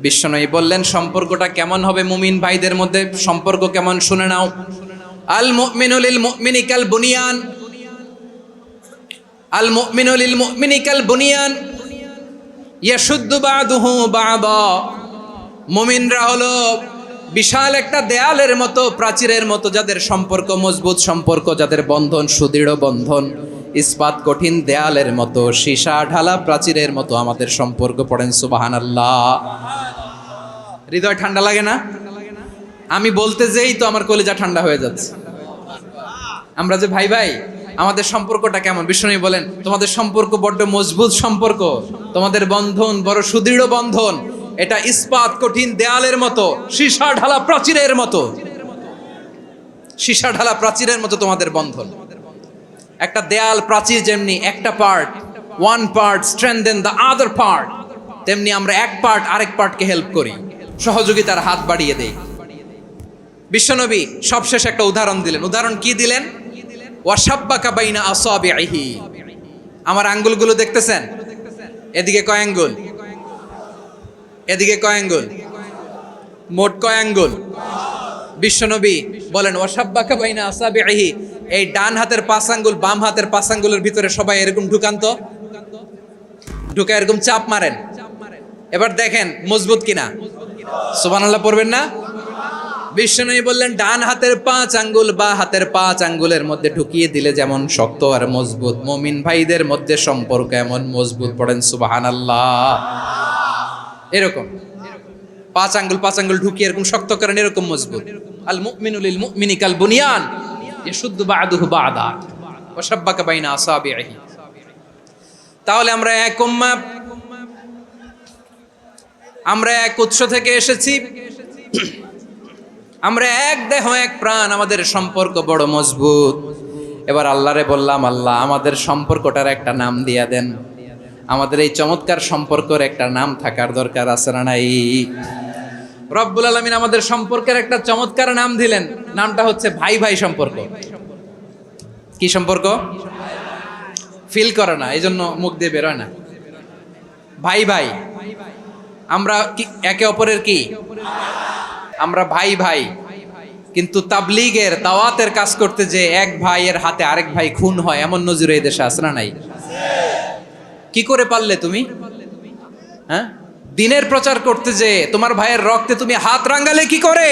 বিশ্বনবী বললেন সম্পর্কটা কেমন হবে মুমিন ভাইদের মধ্যে? সম্পর্ক কেমন শুনে নাও। আল মুমিনু লিল মুমিনি কাল বুনিয়ান, আল মুমিনু লিল মুমিনি কাল বুনিয়ান ইয়াশুদ্দু বা'দুহু বা'দা। মুমিনরা হলো বিশাল একটা দেয়ালের মতো, প্রাচীরের মতো, যাদের সম্পর্ক মজবুত সম্পর্ক, যাদের বন্ধন সুদৃঢ় বন্ধন, ইস্পাত কঠিন দেয়ালের মতো, সীসা ঢালা প্রাচীরের মতো আমাদের সম্পর্ক। পড়েন সুবহানাল্লাহ। হৃদয় ঠান্ডা লাগে না? আমি বলতে যেই তো আমার কলিজা ঠান্ডা হয়ে যাচ্ছে। আমরা যে ভাই ভাই, আমাদের সম্পর্কটা কেমন? বিষ্ণু বলেন তোমাদের সম্পর্ক বড্ড মজবুত সম্পর্ক, তোমাদের বন্ধন বড় সুদৃঢ় বন্ধন, এটা ইস্পাত কঠিন দেয়ালের মতো, সীসা ঢালা প্রাচীরের মতো, সীসা ঢালা প্রাচীরের মতো তোমাদের বন্ধন। একটা দেয়াল প্রাচীর যেমনি একটা part, one part strengthen the other part, তেমনি আমরা এক পার্ট আরেক পার্টকে হেল্প করি, সহযোগিতার হাত বাড়িয়ে দেই। বিশ্বনবী সবশেষ একটা উদাহরণ দিলেন। উদাহরণ কি দিলেন? ওয়াশাব্বাকা বাইনা আসাবিহি। আমার আঙ্গুলগুলো দেখতেছেন? এদিকে কয় আঙ্গুল? এদিকে কয় আঙ্গুল? মোট কয় আঙ্গুল? বিশ্বনবী বলেন ওয়াশাব্বাকা বাইনা আসাবিহি, এই ডান হাতের 5 আঙ্গুল বাম হাতের 5 আঙ্গুলের ভিতরে সবাই এরকম ঢুকান তো, ঢুকে এরকম চাপ মারেন। এবার দেখেন মজবুত কিনা। সুবহানাল্লাহ পড়বেন না? বিশ্বনবী বললেন ডান হাতের 5 আঙ্গুল বা হাতের 5 আঙ্গুলের মধ্যে ঢুকিয়ে দিলে যেমন শক্ত আর মজবুত, মুমিন ভাইদের মধ্যে সম্পর্ক এমন মজবুত। পড়েন সুবহানাল্লাহ। এরকম 5 আঙ্গুল ঢুকিয়ে এরকম শক্ত করেন, এরকম মজবুত। আল মুমিনু লিল মুমিনি কাল বুনিয়ান ইয়াশুদ্দু বা'দুহু বা'দা ওয়া শাব্বাকা বাইনা আসাবিহি। তাহলে আমরা এক উম্মাহ, আমরা এক উৎস থেকে এসেছি, আমরা এক দেহ এক প্রাণ, আমাদের সম্পর্ক বড় মজবুত। এবার আল্লাহরে বললাম, আল্লাহ আমাদের সম্পর্কটার একটা নাম দিয়া দেন। আমাদের এই চমৎকার সম্পর্কের একটা নাম থাকার দরকার আছে না নাই? রব্বুল আলামিন আমাদের সম্পর্কের একটা চমৎকার নাম দিলেন। নামটা হচ্ছে ভাই ভাই সম্পর্ক। কি সম্পর্ক? ফিল করে না, এই জন্য মুখ দিয়ে বেরোয় না। ভাই ভাই, আমরা একে অপরের কি? আমরা ভাই ভাই। কিন্তু তাবলীগের দাওয়াতের কাজ করতে যে এক ভাইয়ের হাতে আরেক ভাই খুন হয়, এমন নজির এই দেশে আছে না নাই? কি করে পারলে তুমি? হ্যাঁ, দিনের প্রচার করতে যে তোমার ভাইয়ের রক্তে তুমি হাত রাঙ্গালে কি করে?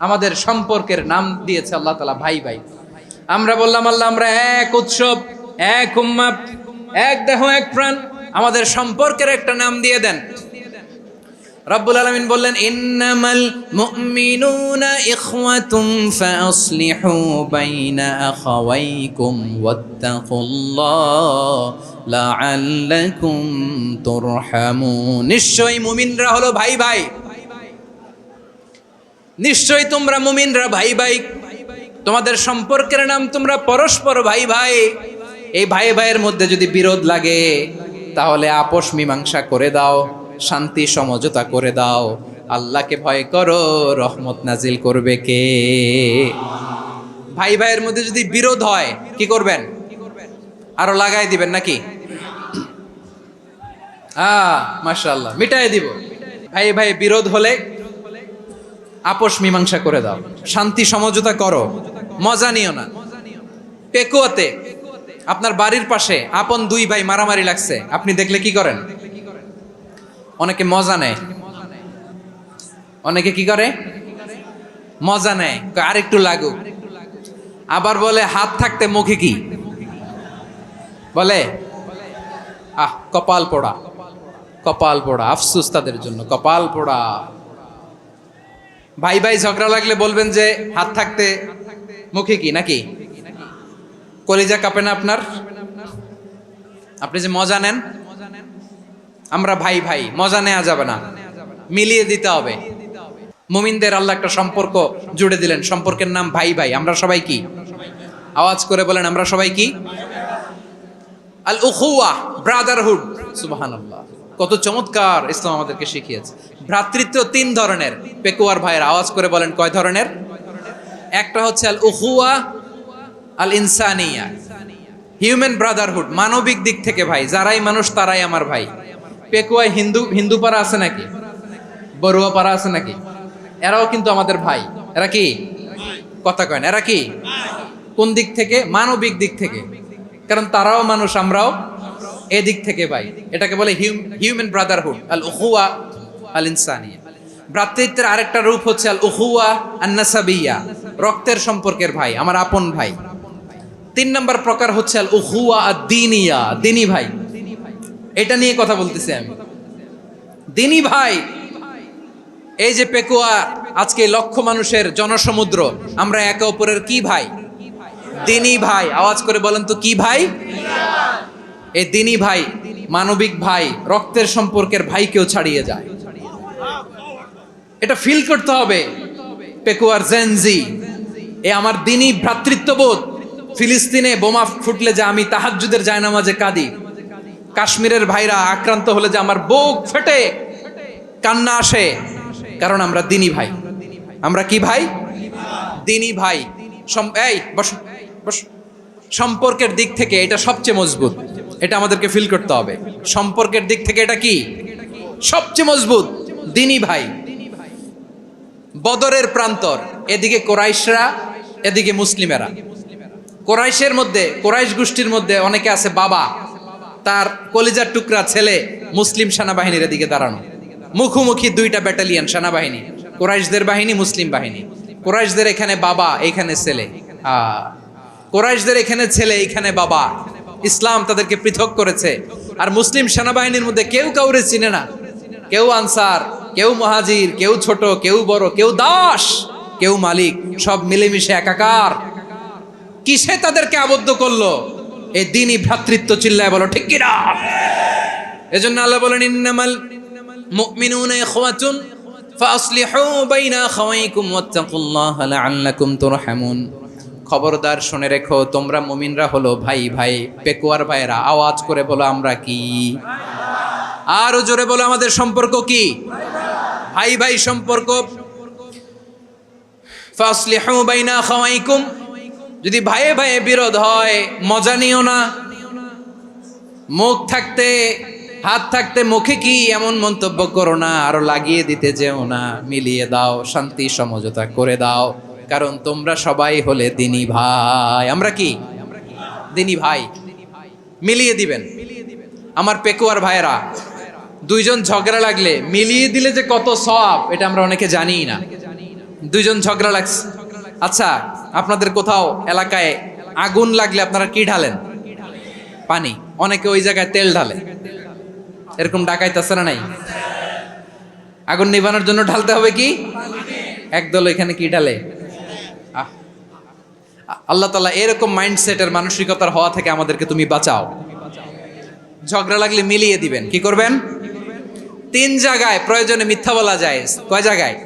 আমাদের সম্পর্কের নাম দিয়েছে আল্লাহ তাআলা ভাই ভাই। আমরা বললাম আল্লাহ আমরা এক উৎসব, এক উম্মাহ, এক দেহ এক প্রাণ, আমাদের সম্পর্কের একটা নাম দিয়ে দেন। রব্বুল আলামিন বললেন ইন্নামাল মুমিনুনা ইখওয়াতুন ফাসলিহু বাইনা আখাওয়াইকুম ওয়াত্তাকুল্লাহ লাআল্লাকুম তুরহামুন। নিশ্চয়ই মুমিনরা হলো ভাই ভাই, নিশ্চয়ই তোমরা মুমিনরা ভাই ভাই, তোমাদের সম্পর্কের নাম তোমরা পরস্পর ভাই ভাই। এই ভাই ভাইয়ের মধ্যে যদি বিরোধ লাগে তাহলে আপোষ মীমাংসা করে দাও, শান্তি সমঝোতা করে দাও। আল্লাহকে ভয় করো, রহমত নাজিল করবে কে? ভাই ভাইয়ের মধ্যে যদি বিরোধ হয় কি করবেন? আরো লাগাই দিবেন নাকি? মাশাআল্লাহ, মিটাই দিব। ভাই ভাই বিরোধ হলে আপোষ মীমাংসা করে দাও, শান্তি সমঝোতা করো, মজা নিও না। পেকুয়াতে আপনার বাড়ির পাশে আপন 2 ভাই মারামারি লাগছে, আপনি দেখলে কি করেন? অনেকে মজা নেয়। অনেকে কি করে? মজা নেয়, আরেকটু লাগুক। আবার বলে হাত থাকতে মুখে কি বলে? কপাল পোড়া, কপাল পোড়া। আফসোস তাদের জন্য, কপাল পোড়া। ভাই ভাই ঝগড়া লাগলে বলবেন যে হাত থাকতে মুখে কি, নাকি? কলিজা কাঁপে না আপনার? আপনি যে মজা নেন। আমরা ভাই ভাই, মজা নেওয়া যাবে না, মিলিয়ে দিতে হবে। মুমিনদের আল্লাহ একটা সম্পর্ক জুড়ে দিলেন, সম্পর্কের নাম ভাই ভাই। আমরা সবাই কি? আওয়াজ করে বলেন, আমরা সবাই কি? আল উখুয়া, ব্রাদারহুড। সুবহানাল্লাহ, কত চমৎকার ইসলাম আমাদেরকে শিখিয়েছে। ভ্রাতৃত্ব 3 ধরনের। পেকুয়ার ভাইয়ের আওয়াজ করে বলেন কয় ধরনের? একটা হচ্ছে আল উখুয়া আল ইনসানিয়া, হিউম্যান ব্রাদারহুড, মানবিক দিক থেকে ভাই, যারাই মানুষ তারাই আমার ভাই। পেকুয়ায় হিন্দু পাড়া আছে নাকি? বড়ুয়া পাড়া আছে নাকি? এরাও কিন্তু আমাদের ভাই। এরা কি? কথা কয় না, এরা কি? কোন দিক থেকে? মানবিক দিক থেকে, কারণ তারাও মানুষ, আমরাও এদিক থেকে ভাই। এটাকে বলে হিউম্যান ব্রাদারহুড, আল উখুয়া আল ইনসানিয়া। ভ্রাতৃত্বের আরেকটা রূপ হচ্ছে আল উখুয়া আন-নাসাবিয়্যা, রক্তের সম্পর্কের ভাই, আমার আপন ভাই। 3 নম্বর প্রকার হচ্ছে আল উখুয়া আদ-দীনিয়া, দিনী ভাই। এটা নিয়ে কথা বলতেছি আমি। দিনী ভাই, এই যে পেকুয়া, আজকে লক্ষ মানুষের জনসমুদ্র, আমরা একে অপরের কি ভাই? দিনী ভাই। আওয়াজ করে বলেন তো কি ভাই? এই দিনী ভাই, মানবিক ভাই, রক্তের সম্পর্কের ভাইকেও ছাড়িয়ে যায়। এটা ফিল করতে হবে। পেকুয়ার জেনজি, এ আমার দিনী ভ্রাতৃত্ববোধ। ফিলিস্তিনে বোমা ফুটলে যে আমি তাহাজ্জুদের জায়নামাজে কাঁদি, কাশ্মীরের ভাইরা আক্রান্ত হলে যে আমার বুক ফেটে কান্না আসে, কারণ আমরা দিনী ভাই। আমরা কি ভাই? দিনী ভাই। এই বসো বসো। সম্পর্কের দিক থেকে এটা সবচেয়ে মজবুত, এটা আমাদেরকে ফিল করতে হবে। সম্পর্কের দিক থেকে এটা কি সবচেয়ে মজবুত? দিনী ভাই। বদরের প্রান্তর, এদিকে কোরাইশরা, এদিকে মুসলিমেরা। কোরাইশের মধ্যে, কোরাইশ গোষ্ঠীর মধ্যে অনেকে আছে বাবা, তার কলিজার টুকরা ছেলে মুসলিম সেনাবাহিনীর এদিকে দাঁড়ানো, মুখোমুখি 2টা ব্যাটালিয়ন সেনাবাহিনী, কোরাইশদের বাহিনী, মুসলিম বাহিনী। কোরাইশদের এখানে বাবা, এখানে ছেলে। কোরাইশদের এখানে ছেলে, এখানে বাবা। ইসলাম তাদেরকে পৃথক করেছে। আর মুসলিম সেনাবাহিনীর মধ্যে কেউ কাউরে চিনে না, কেউ আনসার, কেউ মুহাজির, কেউ ছোট, কেউ বড়, কেউ দাস, কেউ মালিক, সব মিলেমিশে একাকার। কিসে তাদেরকে আবদ্ধ করলো? এই দ্বীনি ভ্রাতৃত্ব। চিল্লায় বলো ঠিক কিনা? এজন্য আল্লাহ বলেন, ইন্নামাল মুমিনুনা ইখওয়াতুন ফাসলিহু বাইনা আখাওয়াইকুম ওয়াত্তাকুল্লাহা লাআল্লাকুম তুরহামুন। খবরদার শুনে রেখো, তোমরা মুমিনরা হলো ভাই ভাই। পেকুয়ার ভাইরা, আওয়াজ করে বলো আমরা কি? আরো জোরে বলো, আমাদের সম্পর্ক কি? ভাই ভাই সম্পর্ক। ফাসলিহু বাইনা আখাওয়াইকুম, যদি ভাইয়ে ভাইয়ে বিরোধ হয় মজা নিও না। মুখ থাকতে, হাত থাকতে মুখে কি এমন মন্তব্য করো না, আরো লাগিয়ে দিতে যেও না। মিলিয়ে দাও, শান্তি সমঝোতা করে দাও, কারণ তোমরা সবাই হলে দিনী ভাই। আমরা কি? দিনী ভাই। মিলিয়ে দিবেন। আমার পেকুয়ার ভাইয়েরা, 2 জন ঝগড়া লাগলে মিলিয়ে দিলে যে কত সওয়াব, এটা আমরা অনেকে জানি না। 2 জন ঝগড়া লাগছে, আচ্ছা আপনাদের কোথাও এলাকায় আগুন লাগলে আপনারা কি ঢালেন? পানি। অনেকে ওই জায়গায় তেল ঢালে। এরকম ডাকাইতে আছে না নাই? আগুন নিভানোর জন্য ঢালতে হবে কি? একদল এখানে কি ঢালে? আল্লাহ তাআলা এরকম মাইন্ডসেটের, মানসিকতার হওয়া থেকে আমাদেরকে তুমি বাঁচাও। ঝগড়া লাগলে মিলিয়ে দিবেন। কি করবেন? 3 জায়গায় প্রয়োজনে মিথ্যা বলা যায়। কয় জায়গায়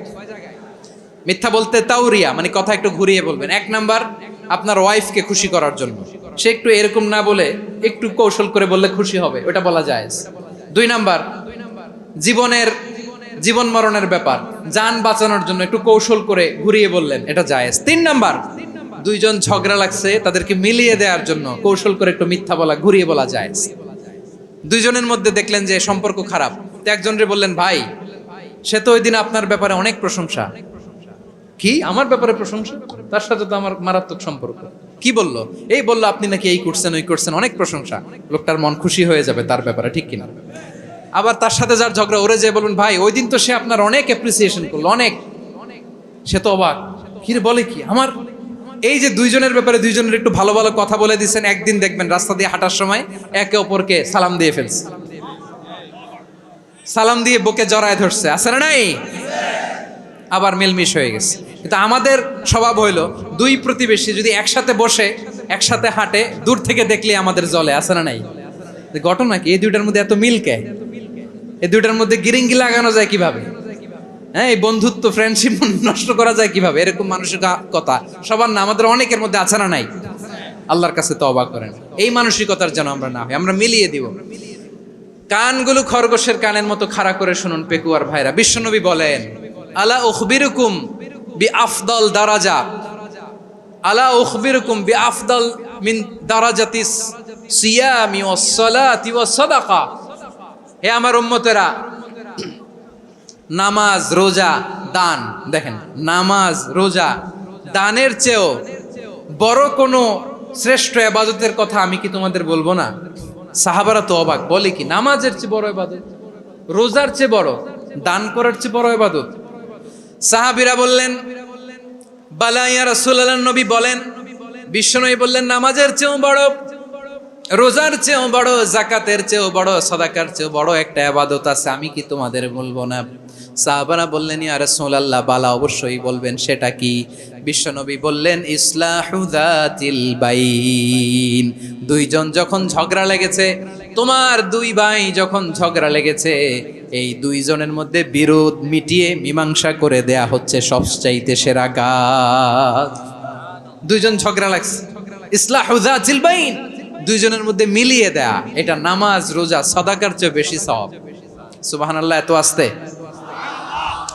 মিথ্যা বলতে? তাওরিয়া, মানে কথা একটু ঘুরিয়ে বলবেন। 1 নাম্বার, আপনার ওয়াইফকে খুশি করার জন্য, সে একটু এরকম না বলে একটু কৌশল করে বললে খুশি হবে, ওটা বলা যায়। 2 নাম্বার, জীবন মরণের ব্যাপার, জান বাঁচানোর জন্য একটু কৌশল করে ঘুরিয়ে বললেন, এটা জায়েজ। 3 নাম্বার, 2 জন ঝগড়া লাগছে, তাদেরকে মিলিয়ে দেওয়ার জন্য কৌশল করে একটু মিথ্যা বলা, ঘুরিয়ে বলা জায়েজ। 2 জনের মধ্যে দেখলেন যে সম্পর্ক খারাপ, তো একজনরে বললেন, ভাই সে তো ওই দিন আপনার ব্যাপারে অনেক প্রশংসা। কি আমার ব্যাপারে প্রশংসা? তার সাথে তো আমার মারাত্মক সম্পর্ক। কি বললো? এই বললো আপনি নাকি এই করছেন, ওই করছেন, অনেক প্রশংসা। লোকটার মন খুশি হয়ে যাবে তার ব্যাপারে, ঠিক কিনা? আবার তার সাথে যার ঝগড়া, ওরে যে বলুন, ভাই ওই দিন তো সে আপনার অনেক অ্যাপ্রিসিয়েশন করলো, অনেক। সে তো অবাক, কি রে বলে কি আমার? এই যে 2 জনের ব্যাপারে 2 জনের একটু ভালো ভালো কথা বলে দিচ্ছেন, একদিন দেখবেন রাস্তা দিয়ে হাঁটার সময় একে অপরকে সালাম দিয়ে ফেলছে, সালাম দিয়ে বুকে জড়ায় ধরছে, আছে না নাই? আবার মিলমিশ হয়ে গেছে। কিন্তু আমাদের স্বভাব হইলো, 2 প্রতিবেশী যদি একসাথে বসে একসাথে হাঁটে, দূর থেকে দেখলে আমাদের জ্বলে, আছে না নাই? ঘটনা কি? এই 2টার মধ্যে এত মিল কে? এই 2টার মধ্যে গিরিঙ্গি লাগানো যায় কিভাবে? হ্যাঁ, এই বন্ধুত্ব, ফ্রেন্ডশিপ নষ্ট করা যায় কিভাবে? এরকম মানুষের কথা সবার না, আমাদের অনেকের মধ্যে আছে না নাই? আল্লাহর কাছে তওবা করেন, এই মানসিকতার যেন আমরা না হই, আমরা মিলিয়ে দিব। কানগুলো খরগোশের কানের মতো খাড়া করে শুনুন পেকুয়ার ভাইরা। বিশ্বনবী বলেন, আলা উখবিরুকুম বিআফদাল দারাজা, আলা উখবিরুকুম বিআফদাল মিন দারাজাতিস সিয়ামি ওয়াস সালাতি ওয়াস সাদাকা। হে আমার উম্মতেরা, নামাজ, রোজা, দান, দেখেন নামাজ, রোজা, দানের চেয়েও বড় কোনো শ্রেষ্ঠ ইবাদতের কথা আমি কি তোমাদের বলবো না? সাহাবারা তো অবাক, বলে কি নামাজের চেয়ে বড় ইবাদত, রোজার চেয়ে বড়, দান করার চেয়ে বড় ইবাদত? সাহাবীরা বললেন, বালা ইয়া রাসূলুল্লাহ, নবী বলেন। বিশ্বনবী বললেন, নামাজের চেয়েও বড়, রোজার চেয়েও বড়, যাকাতের চেয়েও বড়, সাদাকার চেয়েও বড় একটা ইবাদত আছে, আমি কি তোমাদের বলবো না? সাহাবারা বললেন, ইয়া রাসূলুল্লাহ, বালা, অবশ্যই বলবেন, সেটা কি? বিশ্বনবী বললেন, ইসলাহু যাতিল বাইন। দুইজন যখন ঝগড়া লেগেছে, তোমার দুই ভাই যখন ঝগড়া লেগেছে, এই দুইজনের মধ্যে বিরোধ মিটিয়ে মীমাংসা করে দেয়া হচ্ছে সবচাইতে সেরা কাজ। দুইজন ঝগড়া লাগছে, ইসলাহু যাতিল বাইন, দুইজনের মধ্যে মিলিয়ে দেয়া, এটা নামাজ, রোজা, সাদাকার চেয়ে বেশি সওয়াব। সুবহানাল্লাহ, এত আস্তে,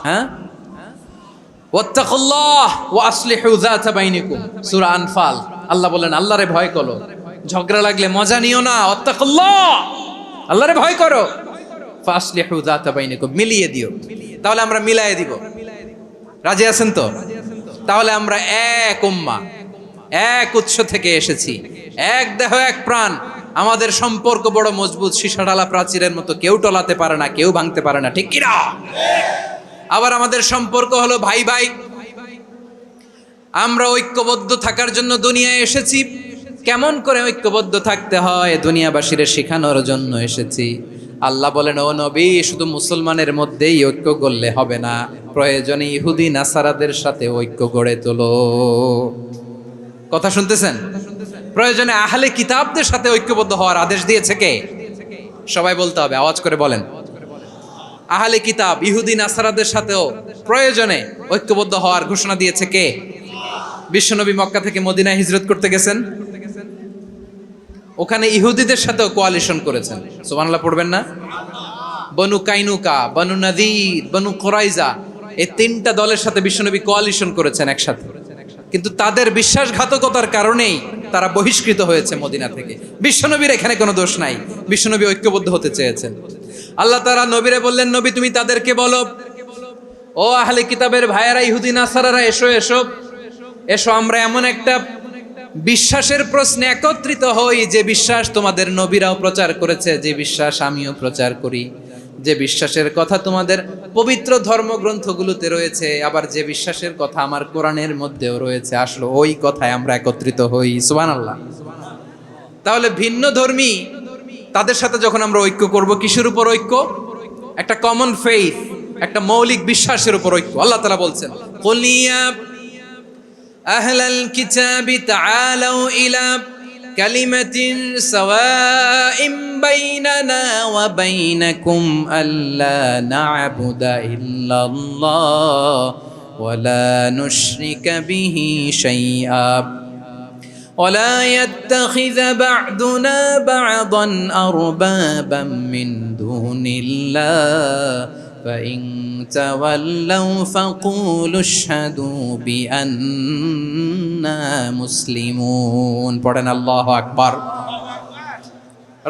হ্যাঁ? ওয়াত্তাকুল্লাহ ওয়া আসলিহু যাতা বাইনিকুম, সূরা আনফাল। আল্লাহ বলেন, আল্লাহরে ভয় করো, ঝগড়া লাগলে মজা নিও না, ওয়াত্তাকুল্লাহ, আল্লাহরে ভয় করো, ফাসলিহু যাতা বাইনিকুম, মিলিয়ে দিও। তাহলে আমরা মিলায়ে দিব, রাজি আছেন তো? তাহলে আমরা এক উম্মাহ, এক উৎস থেকে এসেছি, এক দেহ এক প্রাণ, আমাদের সম্পর্ক বড় মজবুত, সীসাঢালা প্রাচীরের মতো, কেউ টলাতে পারে না, কেউ ভাঙতে পারে না, ঠিক কিনা? আবার আমাদের সম্পর্ক হলো ভাই ভাই, আমরা ঐক্যবদ্ধ থাকার জন্য দুনিয়ায় এসেছি। কেমন করে ঐক্যবদ্ধ থাকতে হয় দুনিয়াবাসীর শেখানোর জন্য এসেছি। আল্লাহ বলেন, ও নবী, শুধু মুসলমানের মধ্যেই ঐক্য গড়লে হবে না, প্রয়োজনে ইহুদি নাসারাদের সাথে ঐক্য গড়ে তোলো। কথা শুনতেছেন? প্রয়োজনে আহলে কিতাবদের সাথে ঐক্যবদ্ধ হওয়ার আদেশ দিয়েছে কে? সবাই বলতে হবে, আওয়াজ করে বলেন। আহলে কিতাব, ইহুদি নাসারাদের সাথেও প্রয়োজনে ঐক্যবদ্ধ হওয়ার ঘোষণা দিয়েছে কে? বিশ্বনবী মক্কা থেকে মদিনায় হিজরত করতে গেছেন, ওখানে ইহুদিদের সাথেও কোয়ালিশন করেছেন। সুবহানাল্লাহ পড়বেন না? বনু কাইনুকা, বনু নাদির, বনু কুরাইজা, এই তিনটা দলের সাথে বিশ্বনবী কোয়ালিশন করেছেন একসাথে। কিন্তু তাদের বিশ্বাসঘাতকতার কারণেই তারা বহিষ্কৃত হয়েছে মদিনা থেকে। বিশ্বনবীর এখানে কোনো দোষ নাই, বিশ্বনবী ঐক্যবদ্ধ হতে চেয়েছেন। আল্লাহ তাআলা নবীরে বললেন, নবী তুমি তাদেরকে বলো, ও আহলে কিতাবের ভাইয়েরা, ইহুদি নাসারারা, এসো এসো এসো, আমরা এমন একটা বিশ্বাসের প্রশ্নে একত্রিত হই, যে বিশ্বাস তোমাদের নবীরাও প্রচার করেছে, যে বিশ্বাস আমিও প্রচার করি, যে বিশ্বাসের কথা তোমাদের পবিত্র ধর্মগ্রন্থগুলোতে রয়েছে, আবার যে বিশ্বাসের কথা আমার কোরআনের মধ্যেও রয়েছে, আসলে ওই কথায় আমরা একত্রিত হই। সুবহানাল্লাহ। তাহলে ভিন্ন ধর্মী তাদের সাথে যখন আমরা ঐক্য করব, কিসের উপর ঐক্য? একটা কমন ফেইথ, একটা মৌলিক বিশ্বাসের উপর ঐক্য। আল্লাহ তাআলা বলছেন, কুল ইয়া আহলাল কিতাবি তাআলাউ ইলা কালিমাতিন সাওয়াইম বাইনানা ওয়া বাইনাকুম আল্লা না'বুদা ইল্লাল্লাহ ওয়া লা নুশরিকা বিহি শাইআ ولا يتخذ بعضنا بعضا أربابا من دون الله فإن تولوا فقولوا اشهدوا بأننا مسلمون। পড়েন আল্লাহু আকবার।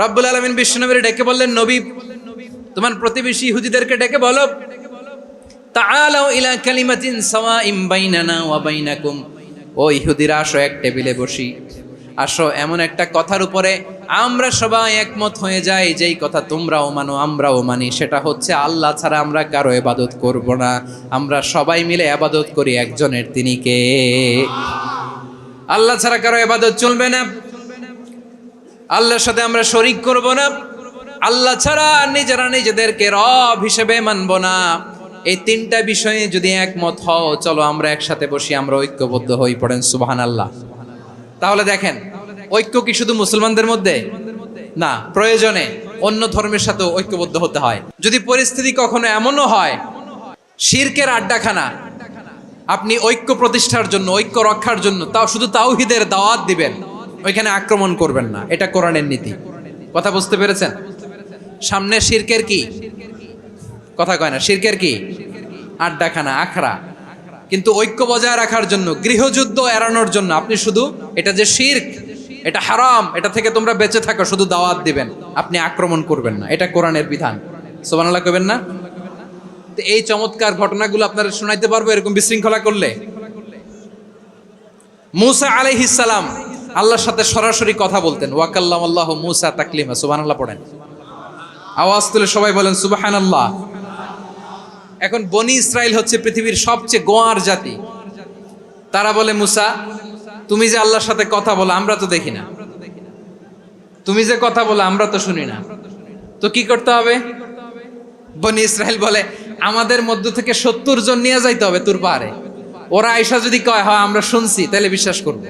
রব্বুল আলামিন বিশ্বনবীর ডেকে বললেন, নবী তোমার প্রতিবেশী ইহুদিদেরকে ডেকে বলো, তাআলাউ ইলা কালিমাতিন সাওয়াইম বাইনানা ওয়া বাইনাকুম, ও ইহুদিরা, আসো এক টেবিলে বসি, আসো এমন একটা কথার উপরে আমরা সবাই একমত হয়ে যাই, যেই কথা তোমরাও মানো আমরাও মানি, সেটা হচ্ছে আল্লাহ ছাড়া আমরা কারো ইবাদত করব না, আমরা সবাই মিলে ইবাদত করি একজনের, তিনি কে? আল্লাহ ছাড়া কারো ইবাদত চলবে না, আল্লাহর সাথে আমরা শরীক করব না, আল্লাহ ছাড়া নিজেরা নিজেদেরকে রব হিসেবে মানব না। এই তিনটা বিষয়ে যদি একমত হও, চলো আমরা একসাথে বসি, আমরা ঐক্যবদ্ধ হই। পড়েন সুবহানাল্লাহ। তাহলে দেখেন, ঐক্য কি শুধু মুসলমানদের মধ্যে না, প্রয়োজনে অন্য ধর্মের সাথে ঐক্যবদ্ধ হতে হয়। যদি পরিস্থিতি কখনো এমনও হয় শিরকের আড্ডাখানা, আপনি ঐক্য প্রতিষ্ঠার জন্য, ঐক্য রক্ষার জন্য তাও শুধু তাওহীদের দাওয়াত দিবেন, ওইখানে আক্রমণ করবেন না, এটা কোরআনের নীতি। কথা বুঝতে পেরেছেন? সামনে শিরকের কি কথা কয় না, শিরকের কি আড্ডাখানা, আখড়া। কিন্তু ঐক্য বজায় রাখার জন্য, গৃহযুদ্ধ এড়ানোর জন্য আপনি শুধু এটা যে শিরক, এটা হারাম, এটা থেকে তোমরা বেঁচে থাকো, শুধু দাওয়াত দিবেন, আপনি আক্রমণ করবেন না, এটা কোরআনের বিধান। সুবহানাল্লাহ কইবেন না? তো এই চমৎকার ঘটনাগুলো আপনারা শোনাইতে পারবো এরকম বিশৃঙ্খলা করলে। মূসা আলাইহিস সালাম আল্লাহর সাথে সরাসরি কথা বলতেন, ওয়াকাল্লামাল্লাহু মূসা তাকলিমা। সুবহানাল্লাহ পড়েন, আওয়াজ তুলে সবাই বলেন সুবহানাল্লাহ। এখন বনি ইসরাইল হচ্ছে পৃথিবীর সবচেয়ে গোয়ার জাতি। তারা বলে, মুসা তুমি যে আল্লাহর সাথে কথা বলো আমরা তো দেখি না, তুমি যে কথা বলো আমরা তো শুনি না, তো কি করতে হবে? বনি ইসরাইল বলে, আমাদের মধ্য থেকে 70 জন নিয়ে যাইতে হবে তুর পাহাড়ে। ওরা আয়সা যদি কয় হয় আমরা শুনছি, তাহলে বিশ্বাস করবো।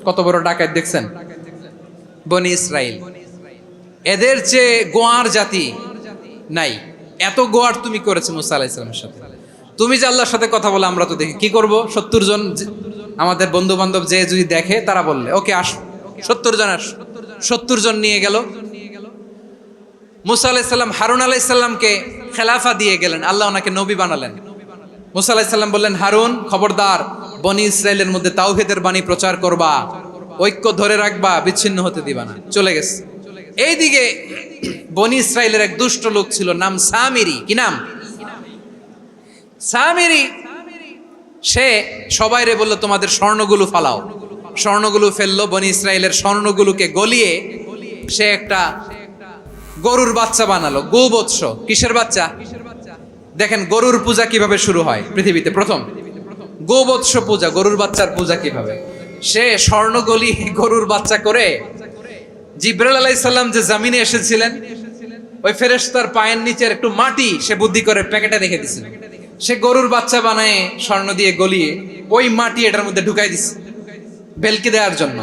কত বড় ডাকাত দেখছেন বনি ইসরাইল। এদের চেয়ে গোয়ার জাতি নাই। এত গোয়ার তুমি করেছো মুসা আলাইহিস সালামের সাথে। তুমি যে আল্লাহর সাথে কথা বলে আমরা তো দেখি, কি করব? 70 জন আমাদের বন্ধু বান্ধব যে যদি দেখে, তারা বললে ওকে আস, 70 জন আস। 70 জন নিয়ে গেল। মুসা আলাইহিস সালাম হারুন আলাইহিস সালামকে খেলাফা দিয়ে গেলেন, আল্লাহ ওনাকে নবী বানালেন। মুসা আলাইহিস সালাম বললেন, হারুন খবরদার, বনি ইসরাইলের মধ্যে তাওহীদের বাণী প্রচার করবা, ঐক্য ধরে রাখবা, বিচ্ছিন্ন হতে দিবা না। চলে গেছে। এইদিকে বনি ইসরাইলের এক দুষ্ট লোক ছিল, নাম সামিরি। কি নাম? সামিরি। সে সবাইরে বলল, তোমাদের স্বর্ণগুলো ফালাও। স্বর্ণগুলো ফেললো। বনি ইসরাইলের স্বর্ণগুলোকে গলিয়ে সে একটা গরুর বাচ্চা বানালো। গোবৎস। কিসের বাচ্চা? দেখেন গরুর পূজা কিভাবে শুরু হয় পৃথিবীতে প্রথম। গোবৎস পূজা, গরুর বাচ্চার পূজা কিভাবে। সে স্বর্ণ গলি গরুর বাচ্চা করে, জিবরাইল আলাইহিস সালাম যে জমিনে এসেছিলেন, ওই ফেরেশতার পায়ের নিচের একটু মাটি সে বুদ্ধি করে প্যাকেটে রেখে দিছিল। সে গরুর বাচ্চা বানায় স্বর্ণ দিয়ে গলিয়ে ওই মাটি এটার মধ্যে ঢুকাই দিছে ভেলকি দেওয়ার জন্য।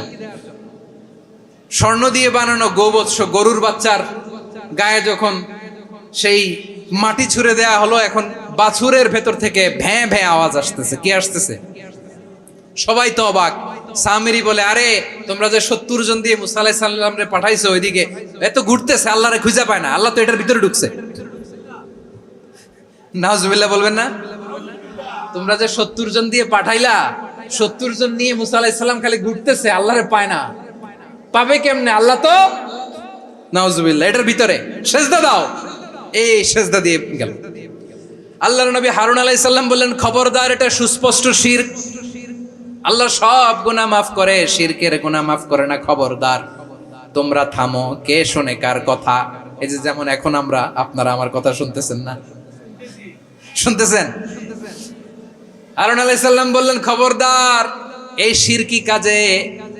স্বর্ণ দিয়ে বানানো গোবৎস গরুর বাচ্চার গায়ে যখন সেই মাটি ছুঁড়ে দেয়া হলো, এখন বাছুরের ভেতর থেকে ভ্যাঁ ভ্যাঁ আওয়াজ আসতেছে। কি আসতেছে? সবাই তো অবাক। সামিরি বলে, আরে তোমরা যে 70 জন দিয়ে মুসা আলাইহিস সালামরে পাঠাইছো ওইদিকে, এত ঘুরতেছে, আল্লাহরে খুঁজে পায় না, আল্লাহ তো এটার ভিতরে ঢুকছে। নাউজুবিল্লাহ বলবেন না? তোমরা যে 70 জন দিয়ে পাঠাইলা, 70 জন নিয়ে মুসা আলাইহিস সালাম খালি ঘুরতেছে, আল্লাহরে পায় না। পাবে কেমনে? আল্লাহ তো, নাউজুবিল্লাহ, এটার ভিতরে সেজদা দাও। এই সেজদা দিয়ে গেল। আল্লাহর নবী হারুন আলাইহিস সালাম বললেন, খবরদার, এটা সুস্পষ্ট শিরক। আল্লাহ সব গুনাহ মাফ করে, শিরকের গুনাহ মাফ করে না। খবরদার, তোমরা থামো। কে শোনে কার কথা? এই যে যেমন এখন আপনারা আমার কথা শুনতেছেন না? শুনতেছেন? হারুন আলাইহিস সালাম বললেন, খবরদার, এই শিরকি কাজে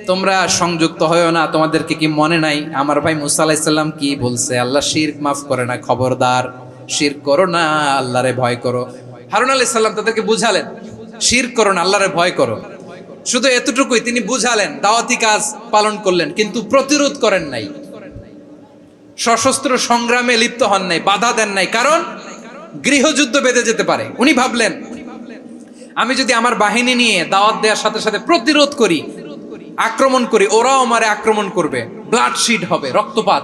তোমরা সংযুক্ত হয়ো না। তোমাদেরকে কি মনে নাই আমার ভাই মুসা আলাইহিস সালাম কি বলছে? আল্লাহ শিরক মাফ করে না। খবরদার, শিরক করো না, আল্লাহরে ভয় করো। হারুন আলাইহিস সালাম তাদেরকে বুঝালেন, শিরক করো না, আল্লাহরে ভয় করো। শুধু এতটুকুই তিনি বুঝালেন, দাওয়াতি কাজ পালন করলেন, কিন্তু প্রতিরোধ করেন নাই, সশস্ত্র সংগ্রামে লিপ্ত হন নাই, বাধা দেন নাই। কারণ গৃহযুদ্ধ বেঁধে যেতে পারে। উনি ভাবলেন, আমি যদি আমার বাহিনী নিয়ে দাওয়াত দেওয়ার সাথে সাথে প্রতিরোধ করি, আক্রমণ করি, ওরাও আমারে আক্রমণ করবে, ব্লাডশিড হবে, রক্তপাত।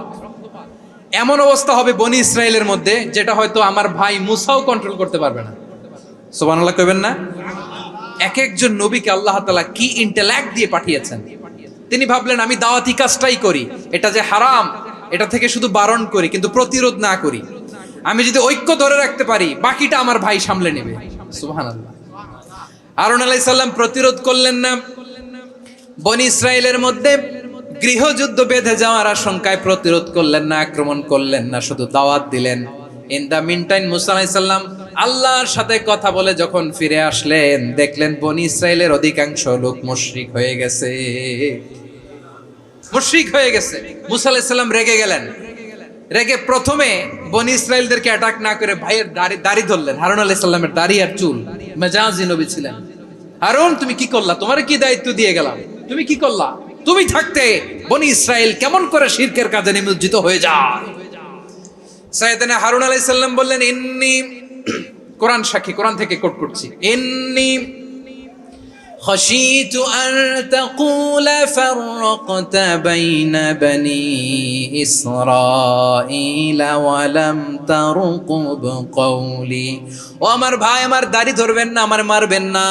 এমন অবস্থা হবে বনি ইসরাইলের মধ্যে, যেটা হয়তো আমার ভাই মুসাও কন্ট্রোল করতে পারবে না। সুবহানাল্লাহ কইবেন না? এক একজন নবীকে আল্লাহ তাআলা কি ইন্টেলেক্ট দিয়ে পাঠিয়েছেন। তিনি ভাবলেন, আমি দাওয়াতি কাজটাই করি, এটা যে হারাম এটা থেকে শুধু বারণ করি, কিন্তু প্রতিরোধ না করি। আমি যদি ঐক্য ধরে রাখতে পারি, বাকিটা আমার ভাই সামলে নেবে। সুবহানাল্লাহ। হারুন আলাইহিস সালাম প্রতিরোধ করলেন না। বনি ইসরাইলের মধ্যে গৃহযুদ্ধ বেঁধে যাওয়ার আশঙ্কায় প্রতিরোধ করলেন না, আক্রমণ করলেন না, শুধু দাওয়াত দিলেন। ইন দা মিনটাইম মুসা আলাইহিস সালাম আল্লাহর সাথে কথা বলে যখন ফিরে আসলেন, দেখলেন বনি ইসরাইলের অধিকাংশ লোক মুশরিক হয়ে গেছে। মুশরিক হয়ে গেছে। মুসা আলাইহিস সালাম রেগে গেলেন। রেগে প্রথমে বনি ইসরাইলদেরকে অ্যাটাক না করে ভাইয়ের দাড়ি ধরলেন। হারুন আলাইহিস সালামের দাড়ি আর চুল। মেজাজি নবী ছিলেন। হারুন, তুমি কি করলা? তোমারে কি দায়িত্ব দিয়ে গেলাম? তুমি কি করলা? তুমি থাকতে বনি ইসরাইল কেমন করে শিরকের কাজে নিমজ্জিত হয়ে যায়? সাইয়েদনা হারুন আলাইহিস সালাম বললেন, ইন্নী, কোরআন সাক্ষী, কোরআন থেকে কোট করছি, ইন্নী খাশিতু আন তাকুলা ফাররাকতা বাইনা বনি ইসরাঈলা ওয়া লাম তারকুব কওলি। ও আমার ভাই, আমার দাড়ি ধরবেন না, আমার মারবেন না।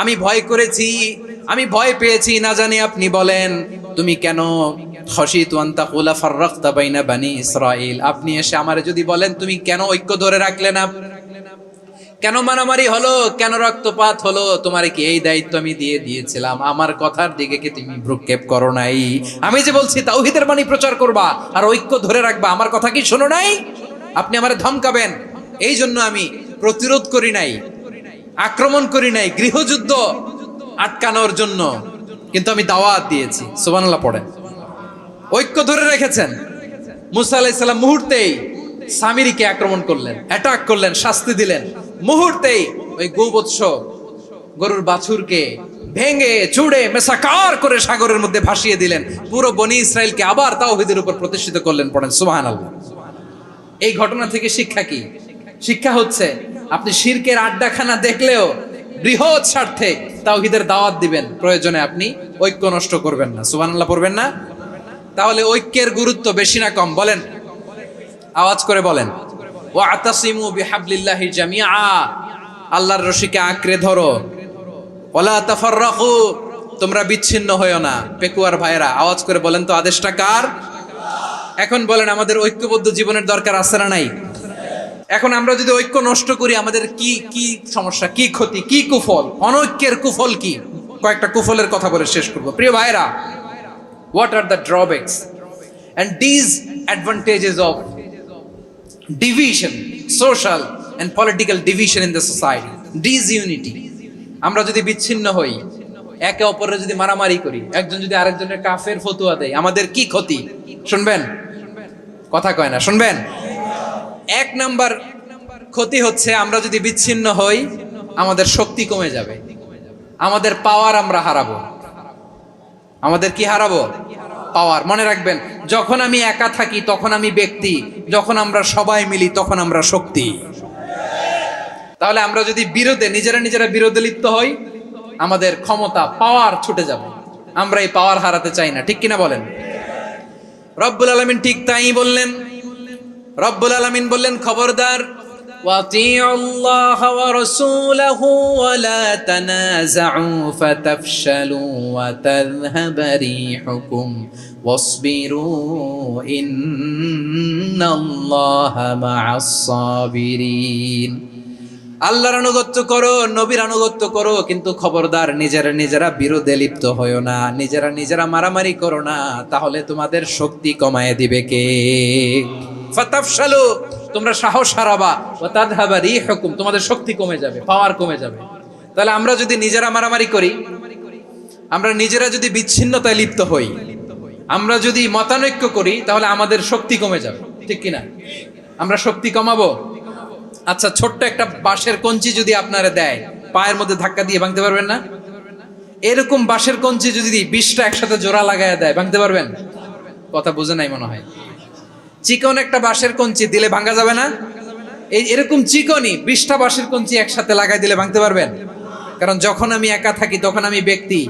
আমি ভয় করেছি, আমি ভয় পেয়েছি, না জানি আপনি বলেন তুমি কেন খাশিতু আন তাকুলা ফাররাকতা বাইনা বনি ইসরাঈল। আপনি এসে আমারে যদি বলেন তুমি কেন ঐক্য ধরে রাখলে না, কেন মারামারি হলো, কেন রক্তপাত হলো, তোমার কি এই দায়িত্ব আমি দিয়েছিলাম? আমার কথার দিকে কি তুমি ভ্রুক্ষেপ করো নাই? আমি যে বলছি তাওহীদের বাণী প্রচার করবা আর ঐক্য ধরে রাখবা, আমার কথা কি শোনো নাই? আপনি আমারে ধমকাবেন, এই জন্য আমি প্রতিরোধ করি নাই, আক্রমণ করি নাই, গৃহযুদ্ধ আটকানোর জন্য, কিন্তু আমি দাওয়াত দিয়েছি। সুবহানাল্লাহ পড়েন। ঐক্য ধরে রেখেছেন। মুসা আলাইহিস সালাম মুহূর্তেই সামিরীকে আক্রমণ করলেন, অ্যাটাক করলেন, শাস্তি দিলেন। মুহূর্তেই ওই গোবৎস গরুর বাছুরকে ভেঙে চুড়ে মেসাকার করে সাগরের মধ্যে ভাসিয়ে দিলেন। পুরো বনি ইসরায়েলকে আবার তাওহীদের উপর প্রতিষ্ঠিত করলেন। পড়েন সুবহানাল্লাহ। এই ঘটনা থেকে শিক্ষা কি? শিক্ষা হচ্ছে আপনি শিরকের আড্ডাখানা দেখলেও বৃহৎ স্বার্থে তাওহীদের দাওয়াত দিবেন, প্রয়োজনে আপনি ঐক্য নষ্ট করবেন না। সুবহানাল্লাহ পড়বেন না? তাহলে ঐক্যের গুরুত্ব বেশি না কম বলেন? আওয়াজ করে বলেন। ওয়াতাসিমু বিহাবলিল্লাহি জামিআ, আল্লাহর রশিকে আঁকড়ে ধরো। ওয়ালা তাফাররাকু, তোমরা বিচ্ছিন্ন হয়ো না। পেকুয়ার ভাইরা আওয়াজ করে বলেন তো আদেশটা কার? এখন বলেন আমাদের ঐক্যবদ্ধ জীবনের দরকার আছে না নাই? এখন আমরা যদি ঐক্য নষ্ট করি আমাদের কি কি সমস্যা, কি ক্ষতি, কি কুফল? অনৈক্যের কুফল কি? কয়েকটা কুফলের কথা বলে শেষ করব। প্রিয় ভাইরা, what are the drawbacks and disadvantages of division, social and political division in the society? Disunity. আমরা যদি বিচ্ছিন্ন হই, একে অপরের যদি মারামারি করি, একজন যদি আরেকজনের কাফের ফতোয়া দেয়, আমাদের কি ক্ষতি? শুনবেন? কথা কয় না, শুনবেন? এক নাম্বার ক্ষতি হচ্ছে আমরা যদি বিচ্ছিন্ন হই আমাদের শক্তি কমে যাবে, আমাদের পাওয়ার আমরা হারাবো। আমাদের কি হারাবো? পাওয়ার। মনে রাখবেন, যখন আমি একা থাকি তখন আমি ব্যক্তি, যখন আমরা সবাই মিলি তখন আমরা শক্তি। তাহলে আমরা যদি নিজেরা বিরোধে লিপ্ত হই আমাদের ক্ষমতা, পাওয়ার ছুটে যাবে। আমরা এই পাওয়ার হারাতে চাই না, ঠিক কিনা বলেন? রব্বুল আলামিন ঠিক তাই বললেন। রব্বুল আলামিন বললেন, খবরদার, ওয়াতিউল্লাহ ওয়া রাসূলাহু ওয়া লা তানাযাউ ফাতাফশালু ওয়া তাযহাবা রিহুকুম ওয়াসবিরু ইন্নাল্লাহা মা'আস সাবিরিন। আল্লাহর আনুগত্য করো, নবীর আনুগত্য করো, কিন্তু খবরদার নিজেরা বিরোধে লিপ্ত হয়ো না, নিজেরা মারামারি করো না, তাহলে তোমাদের শক্তি কমায় দিবে কে? ফাতাফশালু, তোমরা সাহস হারাবা, ওয়া তাযহাবা রিহুকুম, তোমাদের শক্তি কমে যাবে, পাওয়ার কমে যাবে। তাহলে আমরা যদি নিজেরা মারামারি করি, আমরা নিজেরা যদি বিচ্ছিন্নতায় লিপ্ত হই, আমরা যদি মতানৈক্য করি, তাহলে আমাদের শক্তি কমে যাবে, ঠিক কিনা? আমরা শক্তি কমাবো। আচ্ছা, ছোট্ট একটা বাঁশের কঞ্চি যদি আপনারা দেয়, পায়ের মধ্যে ধাক্কা দিয়ে ভাঙতে পারবেন না? এরকম বাঁশের কঞ্চি যদি 20টা একসাথে জোড়া লাগায় দেয়, ভাঙতে পারবেন? কথা বুঝে নাই মনে হয়। চিকন একটা বাঁশের কঞ্চি দিলে ভাঙা যাবে না? এরকম চিকনই 20টা বাঁশের কঞ্চি একসাথে লাগাই দিলে ভাঙতে পারবেন? কারণ যখন আমি একা থাকি তখন আমি ব্যক্তি,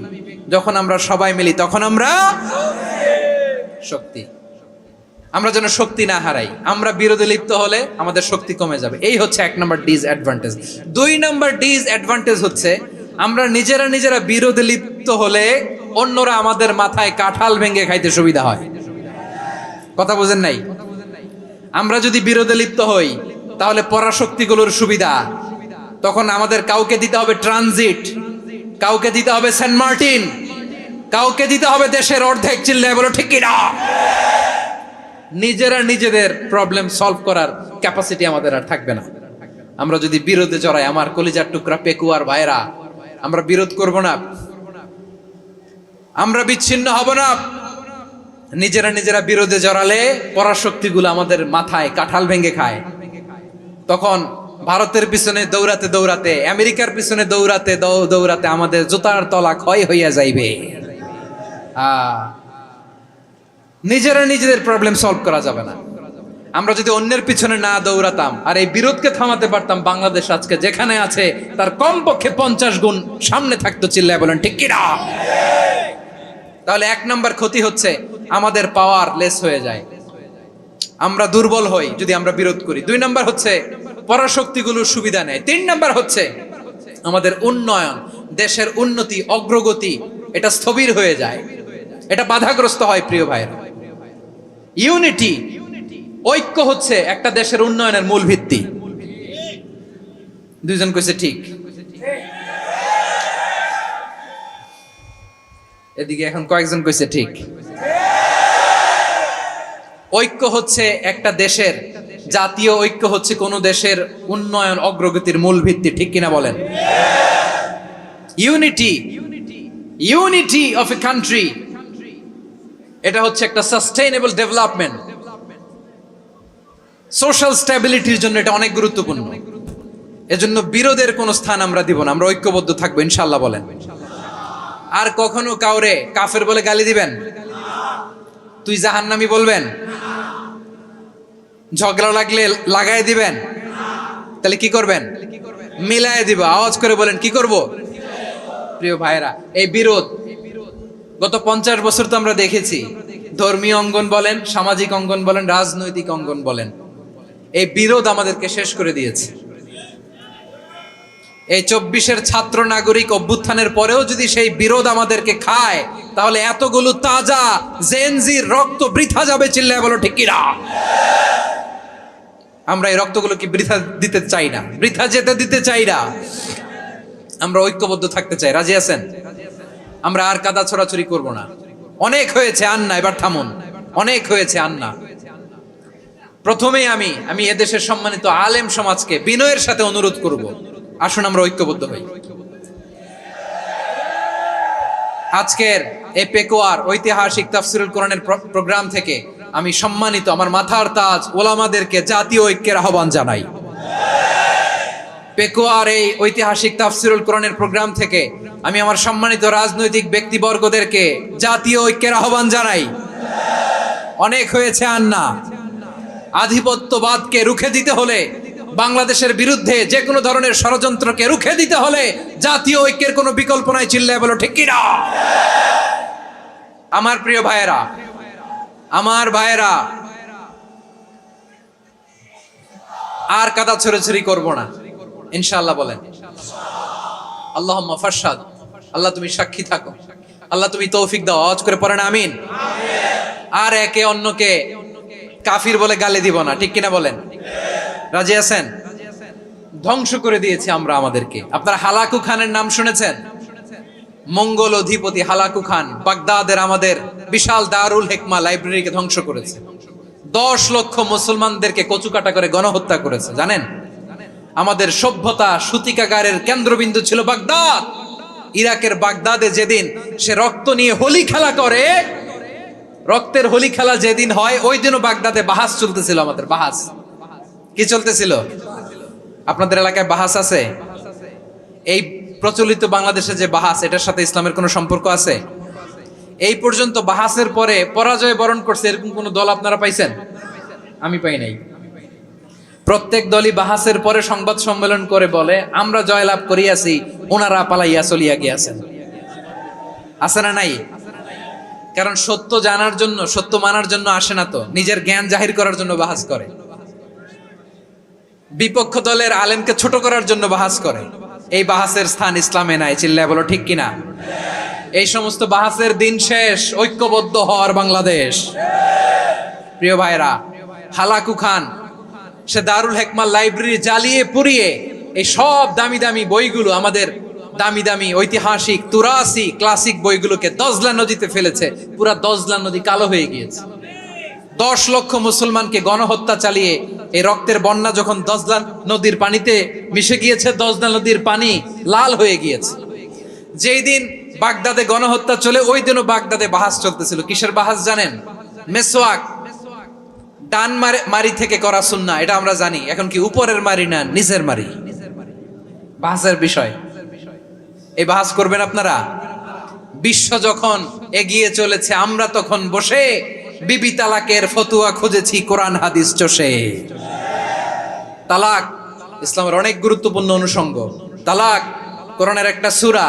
যখন আমরা সবাই মিলি তখন আমরা শক্তি। আমরা যেন শক্তি না হারাই। আমরা বিরোধে লিপ্ত হলে আমাদের শক্তি কমে যাবে। এই হচ্ছে 1 নম্বর ডিসঅ্যাডভান্টেজ। 2 নম্বর ডিসঅ্যাডভান্টেজ হচ্ছে আমরা নিজেরা বিরোধে লিপ্ত হলে অন্যরা আমাদের মাথায় কাঁঠাল ভেঙে খাইতে সুবিধা হয়। কথা বুঝেন নাই? আমরা যদি বিরোধে লিপ্ত হই তাহলে পরাশক্তিগুলোর সুবিধা, তখন আমাদের কাউকে দিতে হবে ট্রানজিট, কাউকে দিতে হবে সেন্ট মার্টিন, কাউকে দিতে হবে দেশের অর্ধেক। চিল্লায় বলো ঠিক কিনা? নিজেদের প্রবলেম সলভ করার ক্যাপাসিটি আমাদের আর থাকবে না। আমরা যদি বিরোধে জড়াই, আমার কলিজার টুকরা পেকুয়ার ভাইরা, আমরা বিরোধ করব না, আমরা বিচ্ছিন্ন হব না। নিজেরা বিরোধে জড়ালে পরাশক্তিগুলো আমাদের মাথায় কাঁঠাল ভেঙে খায়। তখন ভারতের পিছনে দৌড়াতে, আমেরিকার পিছনে দৌড়াতে আমাদের জুতার তলা ক্ষয় হইয়া যাইবে। নিজেদের প্রবলেম সলভ করা যাবে না। আমরা যদি অন্যের পিছনে না দৌড়াতাম আর এই বিরোধকে থামাতে পারতাম, বাংলাদেশ আজকে যেখানে আছে তার কমপক্ষে 50 গুণ সামনে থাকতো। চিল্লায় বলেন ঠিক কিনা? তাহলে 1 নম্বর ক্ষতি হচ্ছে আমাদের পাওয়ার লেস হয়ে যায়, আমরা দুর্বল হই যদি আমরা বিরোধ করি। 2 নম্বর হচ্ছে পরাশক্তিগুলোর সুবিধা নেয়। 3 নম্বর হচ্ছে আমাদের উন্নয়ন, দেশের উন্নতি, অগ্রগতি, এটা স্থবির হয়ে যায়, এটা বাধাগ্রস্ত হয়। প্রিয় ভাইরা, ইউনিটি, ঐক্য হচ্ছে একটা দেশের উন্নয়নের মূল ভিত্তি। 2 জন কইছে ঠিক। এদিকে এখন কয়েকজন কইছে ঠিক। ঐক্য হচ্ছে একটা দেশের জাতীয় ঐক্য হচ্ছে কোন দেশের উন্নয়ন অগ্রগতির মূল ভিত্তি, ঠিক কিনা বলেন? ইউনিটি অফ এ কান্ট্রি, এটা হচ্ছে একটা সাস্টেইনেবল ডেভেলপমেন্ট, সোশ্যাল স্ট্যাবিলিটির জন্য এটা অনেক গুরুত্বপূর্ণ। এজন্য বিরোধের কোনো স্থান আমরা দিব না, আমরা ঐক্যবদ্ধ থাকবো ইনশাআল্লাহ বলেন। আর কখনো কাউরে কাফের বলে গালি দিবেন? তুই জাহান্নামী বলবেন? ঝগড়া লাগলে লাগাই দিবেন? তাহলে কি করবেন? মিলায় দিব। আওয়াজ করে বলেন কি করব? প্রিয় ভাইরা, এই বিরোধ গত 50 বছর তো আমরা দেখেছি। ধর্মীয় অঙ্গন বলেন, সামাজিক অঙ্গন বলেন, রাজনৈতিক অঙ্গন বলেন, এই বিরোধ আমাদেরকে শেষ করে দিয়েছে। এই 24-এর ছাত্র নাগরিক অভ্যুত্থানের পরেও যদি সেই বিরোধ আমাদেরকে খায়, তাহলে এতগুলো তাজা জেনজির রক্ত বৃথা যাবে। চিল্লায় বলো ঠিক কিনা? আমরা এই রক্তগুলোকে বৃথা দিতে চাই না, বৃথা যেতে দিতে চাই না। আমরা ঐক্যবদ্ধ থাকতে চাই। রাজি আছেন? আমরা আর কাদা ছড়াছড়ি করব না। অনেক হয়েছে আন্না, এবার থামুন। অনেক হয়েছে আন্না। প্রথমেই আমি এদেশের সম্মানিত আলেম সমাজকে বিনয়ের সাথে অনুরোধ করব, আসুন আমরা ঐক্যবদ্ধ হই। আজকের এই পেকুয়ার ঐতিহাসিক তাফসিরুল কোরআনের প্রোগ্রাম থেকে আমি সম্মানিত আমার মাথার তাজ ওলামাদেরকে জাতীয় ঐক্যের আহ্বান জানাই। পেকুয়ার এই ঐতিহাসিক তাফসিরুল কোরআনের প্রোগ্রাম থেকে আমি আমার সম্মানিত রাজনৈতিক ব্যক্তিবর্গদেরকে জাতীয় ঐক্যের আহ্বান জানাই। অনেক হয়েছে আন্না। আধিপত্যবাদকে রুখে দিতে হলে, বাংলাদেশের বিরুদ্ধে যে কোনো ধরনের ষড়যন্ত্রকে রুখে দিতে হলে জাতীয় ঐক্যের কোনো বিকল্প নাই। চিল্লায় বলো ঠিক কিনা? আমার প্রিয় ভাইয়েরা, আমার ভাইয়েরা, আর কাদা ছড়াছড়ি করব না ইনশাআল্লাহ বলেন। আল্লাহুম্মা ফারশাদ। আল্লাহ তুমি সাক্ষী থাকো, আল্লাহ তুমি তৌফিক দাও। আওয়াজ করে পড়েন আমিন। আর একে অন্যকে কাফির বলে গালি দিব না, ঠিক কিনা বলেন? রাজি আছেন? ধ্বংস করে দিয়েছি আমরা আমাদেরকে। আপনারা হালাকু খানের নাম শুনেছেন? মঙ্গল অধিপতি হালাকু খান বাগদাদের আমাদের বিশাল দারুল হিকমা লাইব্রেরিকে ধ্বংস করেছে। 10 লক্ষ মুসলমানদেরকে কচুকাটা করে গণহত্যা করেছে। জানেন? আমাদের সভ্যতা সূতিকাগারের কেন্দ্রবিন্দু ছিল বাগদাদ। ইরাকের বাগদাদে যেদিন সে রক্ত নিয়ে হোলি খেলা করে, রক্তের হোলি খেলা যেদিন হয়, ওই দিনও বাগদাদে বাহাস চলতেছিল। আমাদের বাহাস কি চলতেছিল? আপনাদের এলাকায় বাহাস আছে? এই প্রচলিত বাংলাদেশে যে বাহাস, এটার সাথে ইসলামের কোনো সম্পর্ক আছে? এই পর্যন্ত বাহাসের পরে পরাজয় বরণ করছে এরকম কোন দল আপনারা পাইছেন? আমি পাই নাই। প্রত্যেক দলই বাহাসের পরে সংবাদ সম্মেলন করে বলে আমরা জয়লাভ করিয়াছি, ওনারা পালাইয়া চলিয়া গিয়াছেন। আছে না নাই? কারণ সত্য জানার জন্য, সত্য মানার জন্য আসে না তো, নিজের জ্ঞান জাহির করার জন্য বাহাস করে। বিপক্ষ দলের আলেমকে ছোট করার জন্য বাহাস করে। এই বাহাসের স্থান ইসলামে নাই। চিল্লায় বলো ঠিক কিনা? এই সমস্ত বাহাসের দিন শেষ। ঐক্যবদ্ধ হওয়ার বাংলাদেশ। প্রিয় ভাইরা, হালাকু খান সে দারুল হিকমা লাইব্রেরি জ্বালিয়ে পুড়িয়ে এই সব দামি দামি বইগুলো, আমাদের দামি দামি ঐতিহাসিক তুরাসি ক্লাসিক বইগুলোকে দজলা নদীতে ফেলেছে। পুরা দজলা নদী কালো হয়ে গিয়েছে। 10 লক্ষ মুসলমানকে গণহত্যা চালিয়ে এই রক্তের বন্যা যখন দজলা নদীর পানিতে মিশে গিয়েছে, দজলা নদীর পানি লাল হয়ে গিয়েছে। যেই দিন বাগদাদে গণহত্যা চলে, ওই দিনও বাগদাদে বাহাস চলতেছিল। কিসের বাহাস জানেন? মেসওয়াক, ডান মারি থেকে করা সুন্নাহ, এটা আমরা জানি। এখন কি উপরের মারি না নিচের মারি? বাহাসের বিষয়। এই বাহাস করবেন আপনারা? বিশ্ব যখন এগিয়ে চলেছে, আমরা তখন বসে বিবি তালাকের ফতুয়া খুঁজেছি কোরআন হাদিস চষে। তালাক ইসলামের অনেক গুরুত্বপূর্ণ অনুষঙ্গ। তালাক কোরআনের একটা সূরা।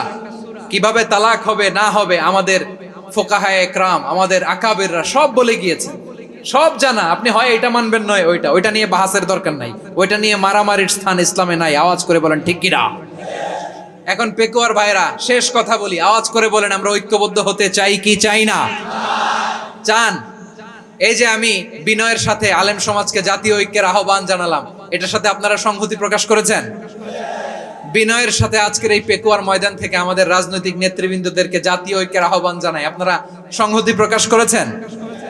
কিভাবে তালাক হবে না হবে আমাদের ফোকাহায়ে একরাম, আমাদের আকাবেররা সব বলে গিয়েছে, সব জানা। আপনি হয় এটা মানবেন, নয় ওইটা নিয়ে বাহাসের দরকার নাই, ওইটা নিয়ে মারামারির স্থান ইসলামে নাই। আওয়াজ করে বলেন ঠিক কিনা? এখন পেকুয়ার ভাইরা, শেষ কথা বলি, আওয়াজ করে বলেন আমরা ঐক্যবদ্ধ হতে চাই কি চাই না? চান? এই যে আমি বিনয়ের সাথে আলেম সমাজকে জাতীয় ঐক্যের আহ্বান জানালাম, এটার সাথে আপনারা সংহতি প্রকাশ করেছেন? বিনয়ের সাথে আজকের এই পেকুয়ার ময়দান থেকে আমাদের রাজনৈতিক নেতৃবৃন্দদেরকে জাতীয় ঐক্যের আহ্বান জানাই, আপনারা সংহতি প্রকাশ করেছেন?